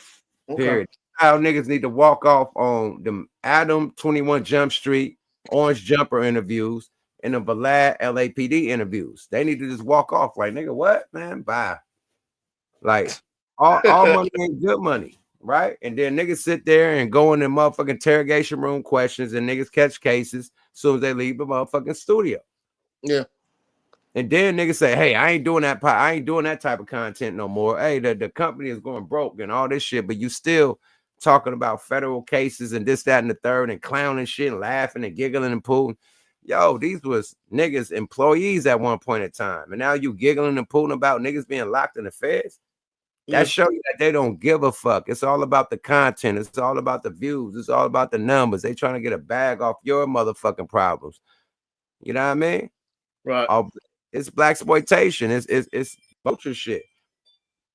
Speaker 1: Period. How niggas need to walk off on the Adam 21 Jump Street, Orange Jumper interviews, and the Vlad LAPD interviews. They need to just walk off like, nigga, what, man? Bye. Like, all money ain't good money, right? And then niggas sit there and go in the motherfucking interrogation room questions, and niggas catch cases as soon as they leave the motherfucking studio.
Speaker 2: Yeah.
Speaker 1: And then niggas say, hey, I ain't doing that. I ain't doing that type of content no more. Hey, the company is going broke and all this shit, but you still talking about federal cases and this, that, and the third, and clowning shit and laughing and giggling and pulling. Yo, these was niggas employees at one point in time. And now you giggling and pulling about niggas being locked in the feds. That show you that they don't give a fuck. It's all about the content. It's all about the views. It's all about the numbers. They trying to get a bag off your motherfucking problems. You know what I mean?
Speaker 2: Right.
Speaker 1: It's blaxploitation. It's vulture shit.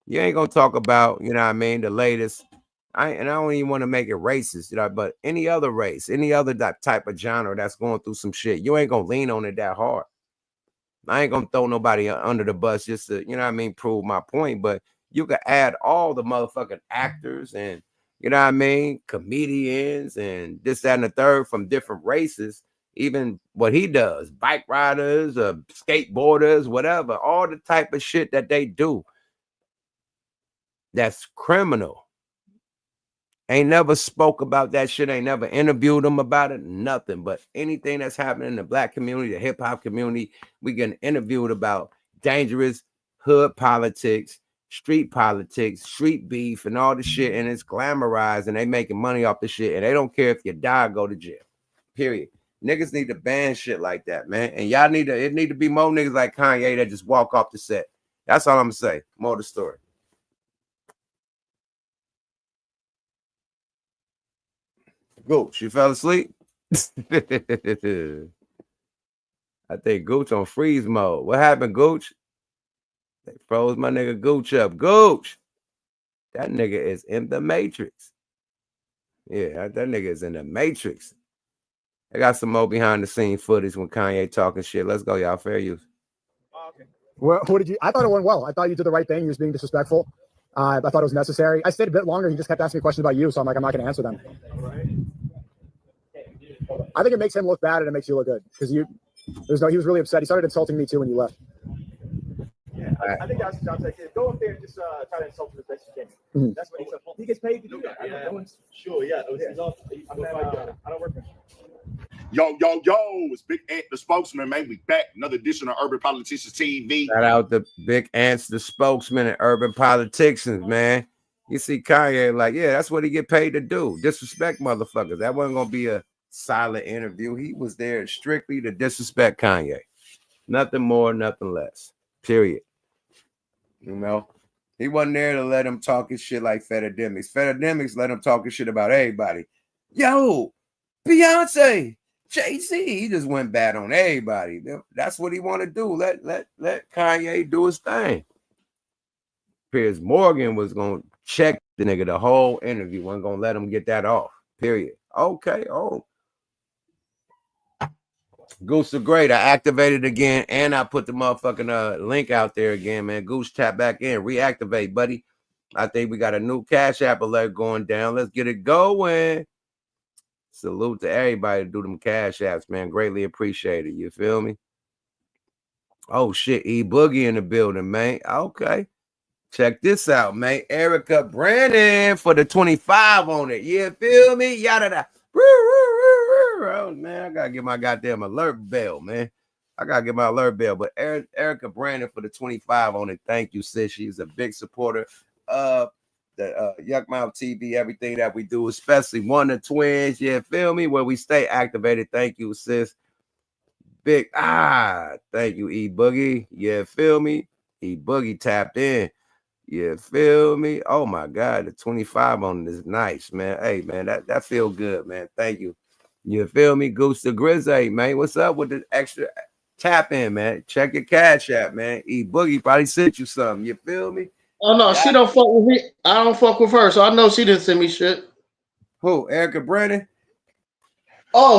Speaker 1: You ain't gonna talk about, you know what I mean, the latest. I don't even want to make it racist, you know, but any other race, any other type of genre that's going through some shit, you ain't gonna lean on it that hard. I ain't gonna throw nobody under the bus just to, you know what I mean, prove my point. But you could add all the motherfucking actors and, you know what I mean, comedians and this, that, and the third from different races. Even what he does, bike riders, skateboarders, whatever, all the type of shit that they do that's criminal. Ain't never spoke about that shit, ain't never interviewed them about it, nothing. But anything that's happening in the black community, the hip-hop community, we getting interviewed about dangerous hood politics, street beef, and all the shit, and it's glamorized, and they making money off the shit, and they don't care if you die or go to jail, period. Niggas need to ban shit like that, man. And y'all it need to be more niggas like Kanye that just walk off the set. That's all I'm gonna say. More of the story. Gooch, you fell asleep? I think Gooch on freeze mode. What happened, Gooch? They froze my nigga Gooch up. Gooch! That nigga is in the Matrix. Yeah, that nigga is in the Matrix. I got some more behind the scene footage when Kanye talking shit. Let's go, y'all. Fair use.
Speaker 12: Okay. Well, what did you? I thought it went well. I thought you did the right thing. He was being disrespectful. I thought it was necessary. I stayed a bit longer. He just kept asking me questions about you, so I'm like, I'm not going to answer them. I think it makes him look bad and it makes you look good because he was really upset. He started insulting me too when you left.
Speaker 9: Yeah, I think that's the job. Go up there and just try to insult him as best you can. Mm-hmm. That's what he said. He gets paid to do that. Yeah. Sure, yeah. I don't work there.
Speaker 13: Yo, it's Big Ant, the spokesman, man. We back. Another edition of Urban Politicians TV.
Speaker 1: Shout out to Big Ants, the spokesman and Urban Politicians, man. You see Kanye like, yeah, that's what he get paid to do. Disrespect motherfuckers. That wasn't going to be a silent interview. He was there strictly to disrespect Kanye. Nothing more, nothing less. Period. You know? He wasn't there to let him talk his shit like Fedademics. Fedademics let him talk his shit about everybody. Yo, Beyonce, Jay-Z, he just went bad on everybody. That's what he want to do. Let Kanye do his thing. Piers Morgan was going to check the nigga the whole interview. Wasn't going to let him get that off. Period. Okay. Oh. Goose are great. I activated again, and I put the motherfucking link out there again, man. Goose, tap back in. Reactivate, buddy. I think we got a new Cash App alert going down. Let's get it going. Salute to everybody to do them Cash Apps, man. Greatly appreciated. You feel me? Oh, shit. E-Boogie in the building, man. Okay. Check this out, man. Erica Brandon for the 25 on it. You feel me? Yada-da. Oh, man, I gotta get my goddamn alert bell, man. I gotta get my alert bell. But Erica Brandon for the 25 on it. Thank you, sis. She's a big supporter of the Yuck Mouth TV, everything that we do, especially one of TWINZ. Yeah, feel me? Where we stay activated. Thank you, sis. Big thank you, E-Boogie. Yeah, feel me? E-Boogie tapped in. Yeah, feel me? Oh my God, the 25 on it is nice, man. Hey, man, that feel good, man. Thank you. You feel me? Goose the Grizzly, man. What's up with the extra tap in, man? Check your Cash App, man. E-Boogie probably sent you something. You feel me?
Speaker 2: Oh no, she don't fuck with me. I don't fuck with her, so I know she didn't send me shit.
Speaker 1: Who? Erica Brandon?
Speaker 2: Oh,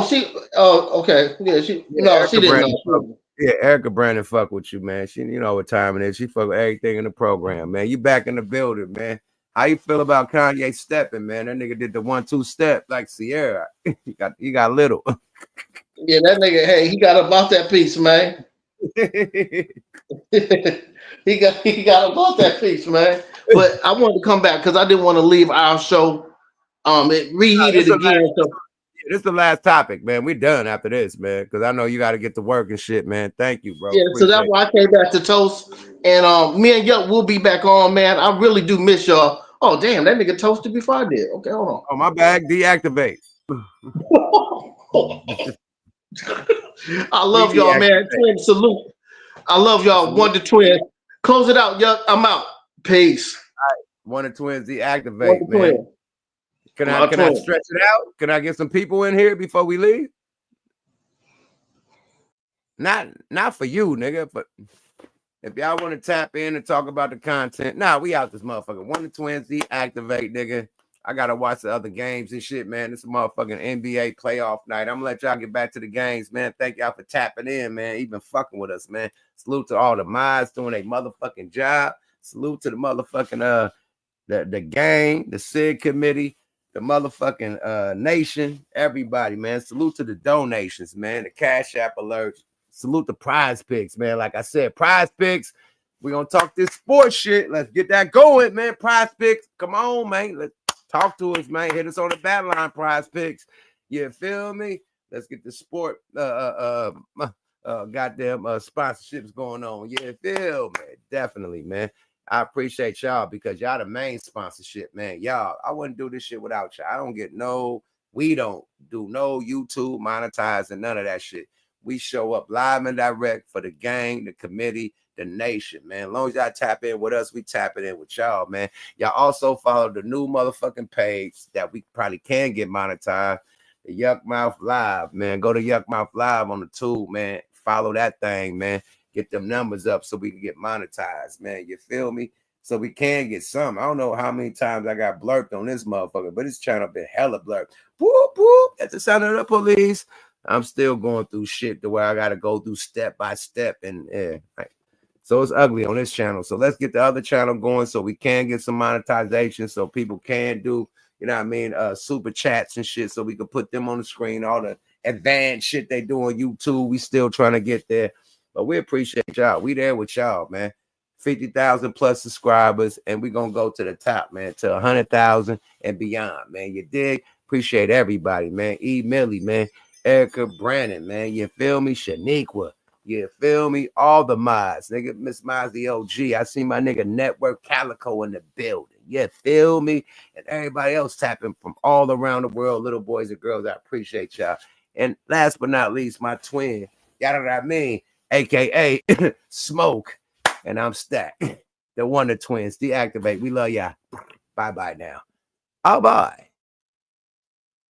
Speaker 2: okay. Yeah, she didn't know.
Speaker 1: Yeah, Erica Brandon fuck with you, man. She, you know what time it is. She fuck with everything in the program, man. You back in the building, man. How you feel about Kanye stepping, man? That nigga did the 1-2 step like Sierra. he got little.
Speaker 2: Yeah, that nigga, hey, he got about that piece, man. he got about that piece, man. But I wanted to come back because I didn't want to leave our show. It reheated again.
Speaker 1: This is the last topic, man. We're done after this, man. Because I know you got to get to work and shit, man. Thank you, bro.
Speaker 2: Yeah, so that's why I came back to Toast. And me and Yuck will be back on, man. I really do miss y'all. Oh, damn, that nigga toasted before I did. Okay, hold on.
Speaker 1: Oh, my bag, deactivate.
Speaker 2: I love y'all, man. Twin salute. I love y'all. Wonder Twin. Close it out, Yuck. I'm out. Peace.
Speaker 1: All right. Wonder Twins deactivate, man.
Speaker 2: Twin.
Speaker 1: Can I stretch it out? Can I get some people in here before we leave? Not for you, nigga, but if y'all want to tap in and talk about the content, we out this motherfucker. Wonder Twins deactivate, nigga. I gotta watch the other games and shit, man. This is motherfucking NBA playoff night. I'm gonna let y'all get back to the games, man. Thank y'all for tapping in, man. Even fucking with us, man. Salute to all the mods doing a motherfucking job. Salute to the motherfucking the gang, the SIG committee, the motherfucking nation, everybody, man. Salute to the donations, man. The Cash App alerts. Salute the Prize Picks, man. Like I said, Prize Picks. We're gonna talk this sports shit. Let's get that going, man. Prize Picks. Come on, man. Let's talk to us, man. Hit us on the battle line, Prize Picks. You feel me? Let's get the sport goddamn sponsorships going on. You feel me? Definitely, man. I appreciate y'all because y'all the main sponsorship, man. Y'all, I wouldn't do this shit without y'all. We don't do no YouTube monetizing, none of that shit. We show up live and direct for the gang, the committee, the nation, man. As long as y'all tap in with us, we tap it in with y'all, man. Y'all also follow the new motherfucking page that we probably can get monetized, the Yuck Mouth Live, man. Go to Yuck Mouth Live on the tube, man. Follow that thing, man. Get them numbers up so we can get monetized, man. You feel me? So we can get some. I don't know how many times I got blurped on this motherfucker, but this channel been hella blurped. Whoop, whoop. At the sound of the police. I'm still going through shit the way I got to go through step by step. And so it's ugly on this channel. So let's get the other channel going so we can get some monetization so people can do, you know what I mean, super chats and shit so we can put them on the screen, all the advanced shit they do on YouTube. We still trying to get there. But we appreciate y'all. We there with y'all, man. 50,000 plus subscribers, and we're going to go to the top, man, to 100,000 and beyond, man. You dig? Appreciate everybody, man. E. Millie, man. Erica Brandon, man. You feel me? Shaniqua. You feel me? All the mods. Nigga, Miss Miles, the OG. I see my nigga Network Calico in the building. You feel me? And everybody else tapping from all around the world, little boys and girls. I appreciate y'all. And last but not least, my twin. Y'all know what I mean? AKA Smoke. And I'm Stack. The Wonder Twins. Deactivate. We love y'all. Bye-bye now. Oh, bye.